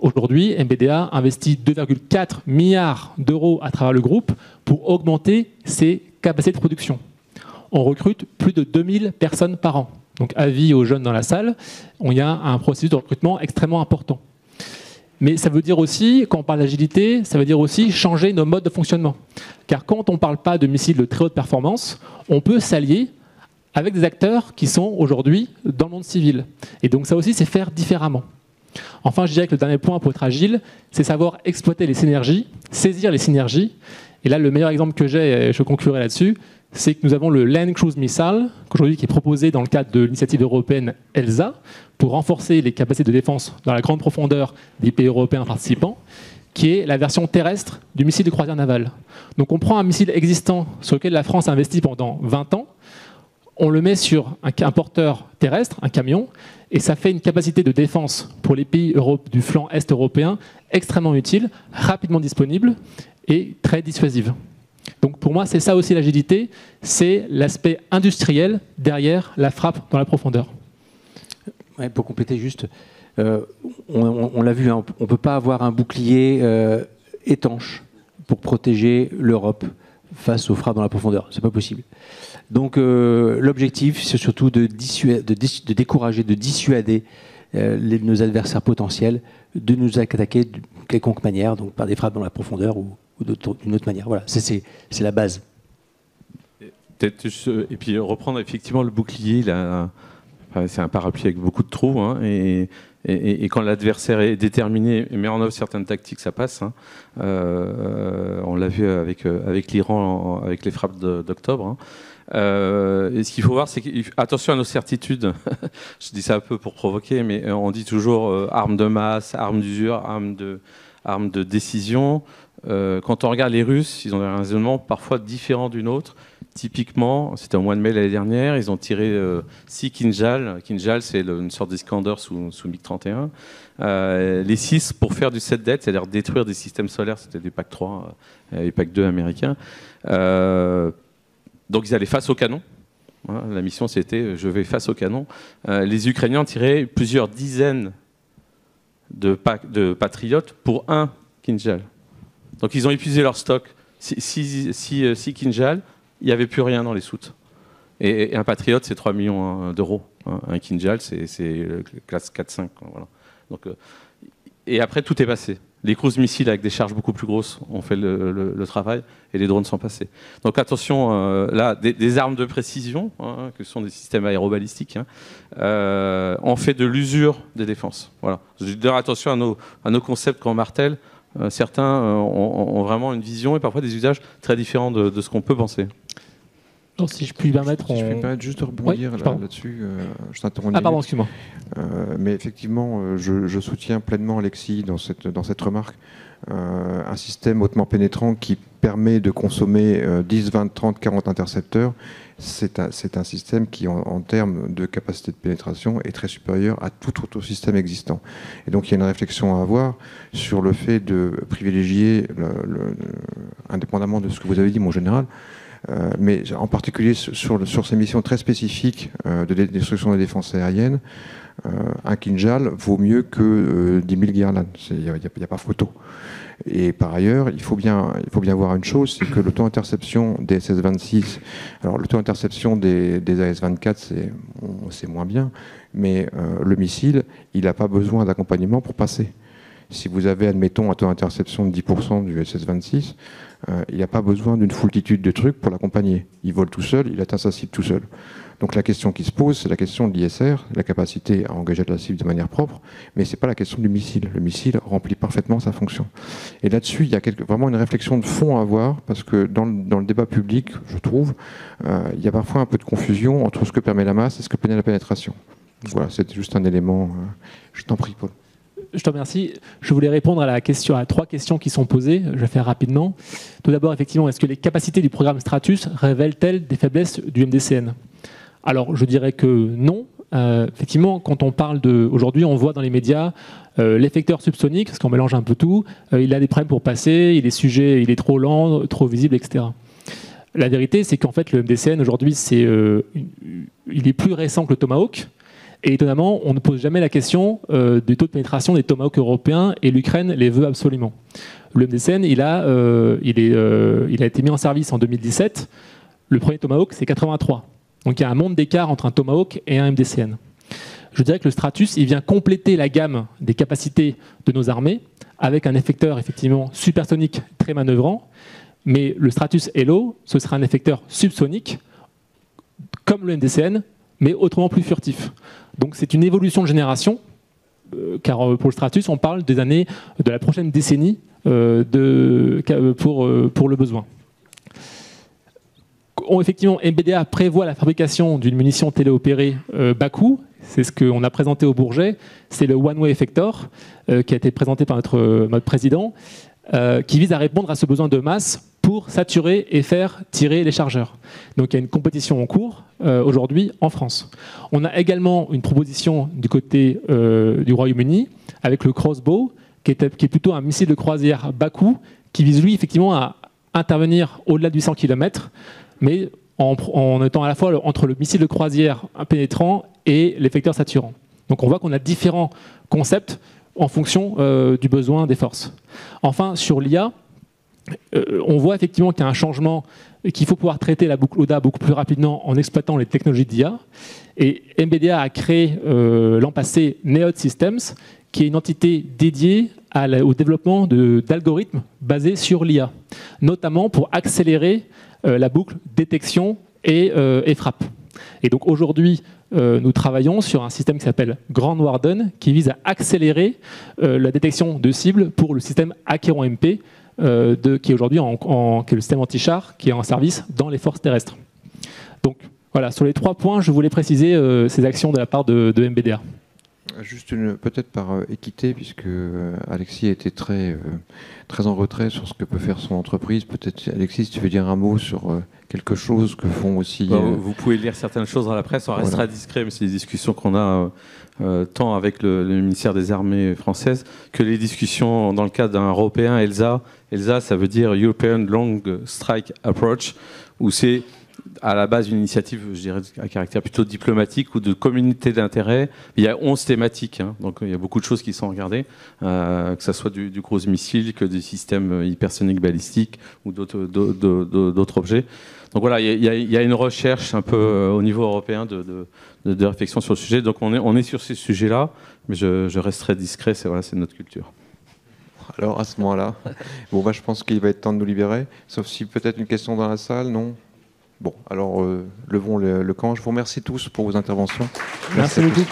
Aujourd'hui, MBDA investit 2,4 milliards d'euros à travers le groupe pour augmenter ses capacités de production. On recrute plus de 2000 personnes par an. Donc, avis aux jeunes dans la salle, il y a un processus de recrutement extrêmement important. Mais ça veut dire aussi, quand on parle d'agilité, ça veut dire aussi changer nos modes de fonctionnement. Car quand on ne parle pas de missiles de très haute performance, on peut s'allier avec des acteurs qui sont aujourd'hui dans le monde civil. Et donc ça aussi, c'est faire différemment. Enfin, je dirais que le dernier point pour être agile, c'est savoir exploiter les synergies, saisir les synergies. Et là, le meilleur exemple que j'ai, et je conclurai là-dessus, c'est que nous avons le Land Cruise Missile, aujourd'hui qui est proposé dans le cadre de l'initiative européenne ELSA, pour renforcer les capacités de défense dans la grande profondeur des pays européens participants, qui est la version terrestre du missile de croisière navale. Donc on prend un missile existant sur lequel la France a investi pendant 20 ans, on le met sur un porteur terrestre, un camion, et ça fait une capacité de défense pour les pays du flanc est européen extrêmement utile, rapidement disponible et très dissuasive. Donc pour moi, c'est ça aussi l'agilité, c'est l'aspect industriel derrière la frappe dans la profondeur. Ouais, pour compléter juste, on l'a vu, hein, on ne peut pas avoir un bouclier étanche pour protéger l'Europe face aux frappes dans la profondeur. C'est pas possible. Donc l'objectif, c'est surtout de décourager, de dissuader nos adversaires potentiels de nous attaquer de quelconque manière, donc par des frappes dans la profondeur ou d'une autre manière. Voilà, c'est la base. Et puis reprendre effectivement le bouclier, c'est un parapluie avec beaucoup de trous, hein, et quand l'adversaire est déterminé et met en œuvre certaines tactiques, ça passe. Hein. On l'a vu avec l'Iran, avec les frappes d'octobre. Hein. Et ce qu'il faut voir, c'est attention à nos certitudes. Je dis ça un peu pour provoquer, mais on dit toujours armes de masse, armes d'usure, armes de décision. Quand on regarde les Russes, ils ont un raisonnement parfois différent d'une autre. Typiquement, c'était au mois de mai l'année dernière, ils ont tiré 6 Kinjal. Kinjal, c'est une sorte d'Iskander sous MiG-31. Les 6 pour faire du set dead, c'est-à-dire détruire des systèmes solaires, c'était des PAC-3 et PAC-2 américains. Donc ils allaient face au canon. Voilà, la mission, c'était je vais face au canon. Les Ukrainiens tiraient plusieurs dizaines de patriotes pour un Kinjal. Donc ils ont épuisé leur stock. 6 Kinjal, il n'y avait plus rien dans les soutes. Et un Patriot, c'est 3 millions d'euros. Un Kinjal, c'est classe 4-5. Voilà. Donc, et après, tout est passé. Les cruise missiles avec des charges beaucoup plus grosses ont fait le travail et les drones sont passés. Donc attention, là, des armes de précision, hein, que sont des systèmes aérobalistiques, hein, on fait de l'usure des défenses. Voilà. Je dis attention à nos concepts qu'on martèle. Certains ont vraiment une vision et parfois des usages très différents de ce qu'on peut penser. Alors, si je puis permettre, si je peux me permettre juste de rebondir là-dessus, je t'interromps. Ah pardon, excuse-moi. Mais effectivement, je soutiens pleinement Alexis dans cette remarque. Un système hautement pénétrant qui permet de consommer 10, 20, 30, 40 intercepteurs, c'est un système qui, en termes de capacité de pénétration, est très supérieur à tout autre système existant. Et donc il y a une réflexion à avoir sur le fait de privilégier, indépendamment de ce que vous avez dit, mon général, mais en particulier sur ces missions très spécifiques de destruction des défenses aériennes, un Kinjal vaut mieux que 10 000 Guerlain. Il n'y a pas photo. Et par ailleurs, il faut bien voir une chose, c'est que le taux d'interception des SS-26, alors le taux d'interception des AS-24, c'est moins bien, mais le missile, il n'a pas besoin d'accompagnement pour passer. Si vous avez, admettons, un taux d'interception de 10% du SS-26, il n'a pas besoin d'une foultitude de trucs pour l'accompagner. Il vole tout seul, il atteint sa cible tout seul. Donc la question qui se pose, c'est la question de l'ISR, la capacité à engager la cible de manière propre, mais ce n'est pas la question du missile. Le missile remplit parfaitement sa fonction. Et là-dessus, il y a vraiment une réflexion de fond à avoir, parce que dans le débat public, je trouve, il y a parfois un peu de confusion entre ce que permet la masse et ce que permet la pénétration. Voilà, c'est juste un élément. Je t'en prie, Paul. Je te remercie. Je voulais répondre à 3 questions qui sont posées. Je vais faire rapidement. Tout d'abord, effectivement, est-ce que les capacités du programme Stratus révèlent-elles des faiblesses du MDCN ? Alors, je dirais que non. Effectivement, quand on parle aujourd'hui, on voit dans les médias l'effecteur subsonique, parce qu'on mélange un peu tout. Il a des problèmes pour passer, il est trop lent, trop visible, etc. La vérité, c'est qu'en fait, le MDCN aujourd'hui, il est plus récent que le Tomahawk. Et étonnamment, on ne pose jamais la question du taux de pénétration des Tomahawks européens, et l'Ukraine les veut absolument. Le MDCN, il a été mis en service en 2017. Le premier Tomahawk, c'est 83. Donc il y a un monde d'écart entre un Tomahawk et un MDCN. Je dirais que le Stratus, il vient compléter la gamme des capacités de nos armées avec un effecteur effectivement supersonique très manœuvrant. Mais le Stratus Hello, ce sera un effecteur subsonique, comme le MDCN, mais autrement plus furtif. Donc c'est une évolution de génération, car pour le Stratus, on parle des années de la prochaine décennie pour le besoin. Effectivement, MBDA prévoit la fabrication d'une munition téléopérée bas coût. C'est ce qu'on a présenté au Bourget. C'est le One Way Effector qui a été présenté par notre président, qui vise à répondre à ce besoin de masse pour saturer et faire tirer les chargeurs. Donc il y a une compétition en cours aujourd'hui en France. On a également une proposition du côté du Royaume-Uni avec le Crossbow, qui est plutôt un missile de croisière bas coût, qui vise lui effectivement à intervenir au-delà de 800 km, mais en étant à la fois entre le missile de croisière pénétrant et l'effecteur saturant. Donc on voit qu'on a différents concepts en fonction du besoin des forces. Enfin, sur l'IA, on voit effectivement qu'il y a un changement et qu'il faut pouvoir traiter la boucle ODA beaucoup plus rapidement en exploitant les technologies d'IA. Et MBDA a créé l'an passé Neod Systems, qui est une entité dédiée au développement d'algorithmes basés sur l'IA, notamment pour accélérer la boucle détection et frappe. Et donc aujourd'hui, nous travaillons sur un système qui s'appelle Grand Warden, qui vise à accélérer la détection de cibles pour le système Acheron MP, qui est aujourd'hui qui est le système anti-char, qui est en service dans les forces terrestres. Donc voilà, sur les 3 points, je voulais préciser ces actions de la part de MBDA. Juste peut-être par équité, puisque Alexis a été très en retrait sur ce que peut faire son entreprise. Peut-être, Alexis, si tu veux dire un mot sur quelque chose que font aussi... Vous pouvez lire certaines choses dans la presse, on restera discret, mais c'est des discussions qu'on a tant avec le ministère des Armées françaises que les discussions dans le cadre d'un européen, ELSA. ELSA, ça veut dire European Long Strike Approach, où c'est à la base une initiative, je dirais, à caractère plutôt diplomatique ou de communauté d'intérêt. Il y a 11 thématiques, hein, donc il y a beaucoup de choses qui sont regardées, que ce soit du gros missile, que des systèmes hypersoniques balistiques ou d'autres objets. Donc voilà, il y a une recherche un peu au niveau européen de réflexion sur le sujet. Donc on est sur ces sujets-là, mais je resterai discret, c'est notre culture. Alors à ce moment-là, bon, je pense qu'il va être temps de nous libérer, sauf si peut-être une question dans la salle, non ? Bon, alors levons le camp. Je vous remercie tous pour vos interventions. Merci beaucoup.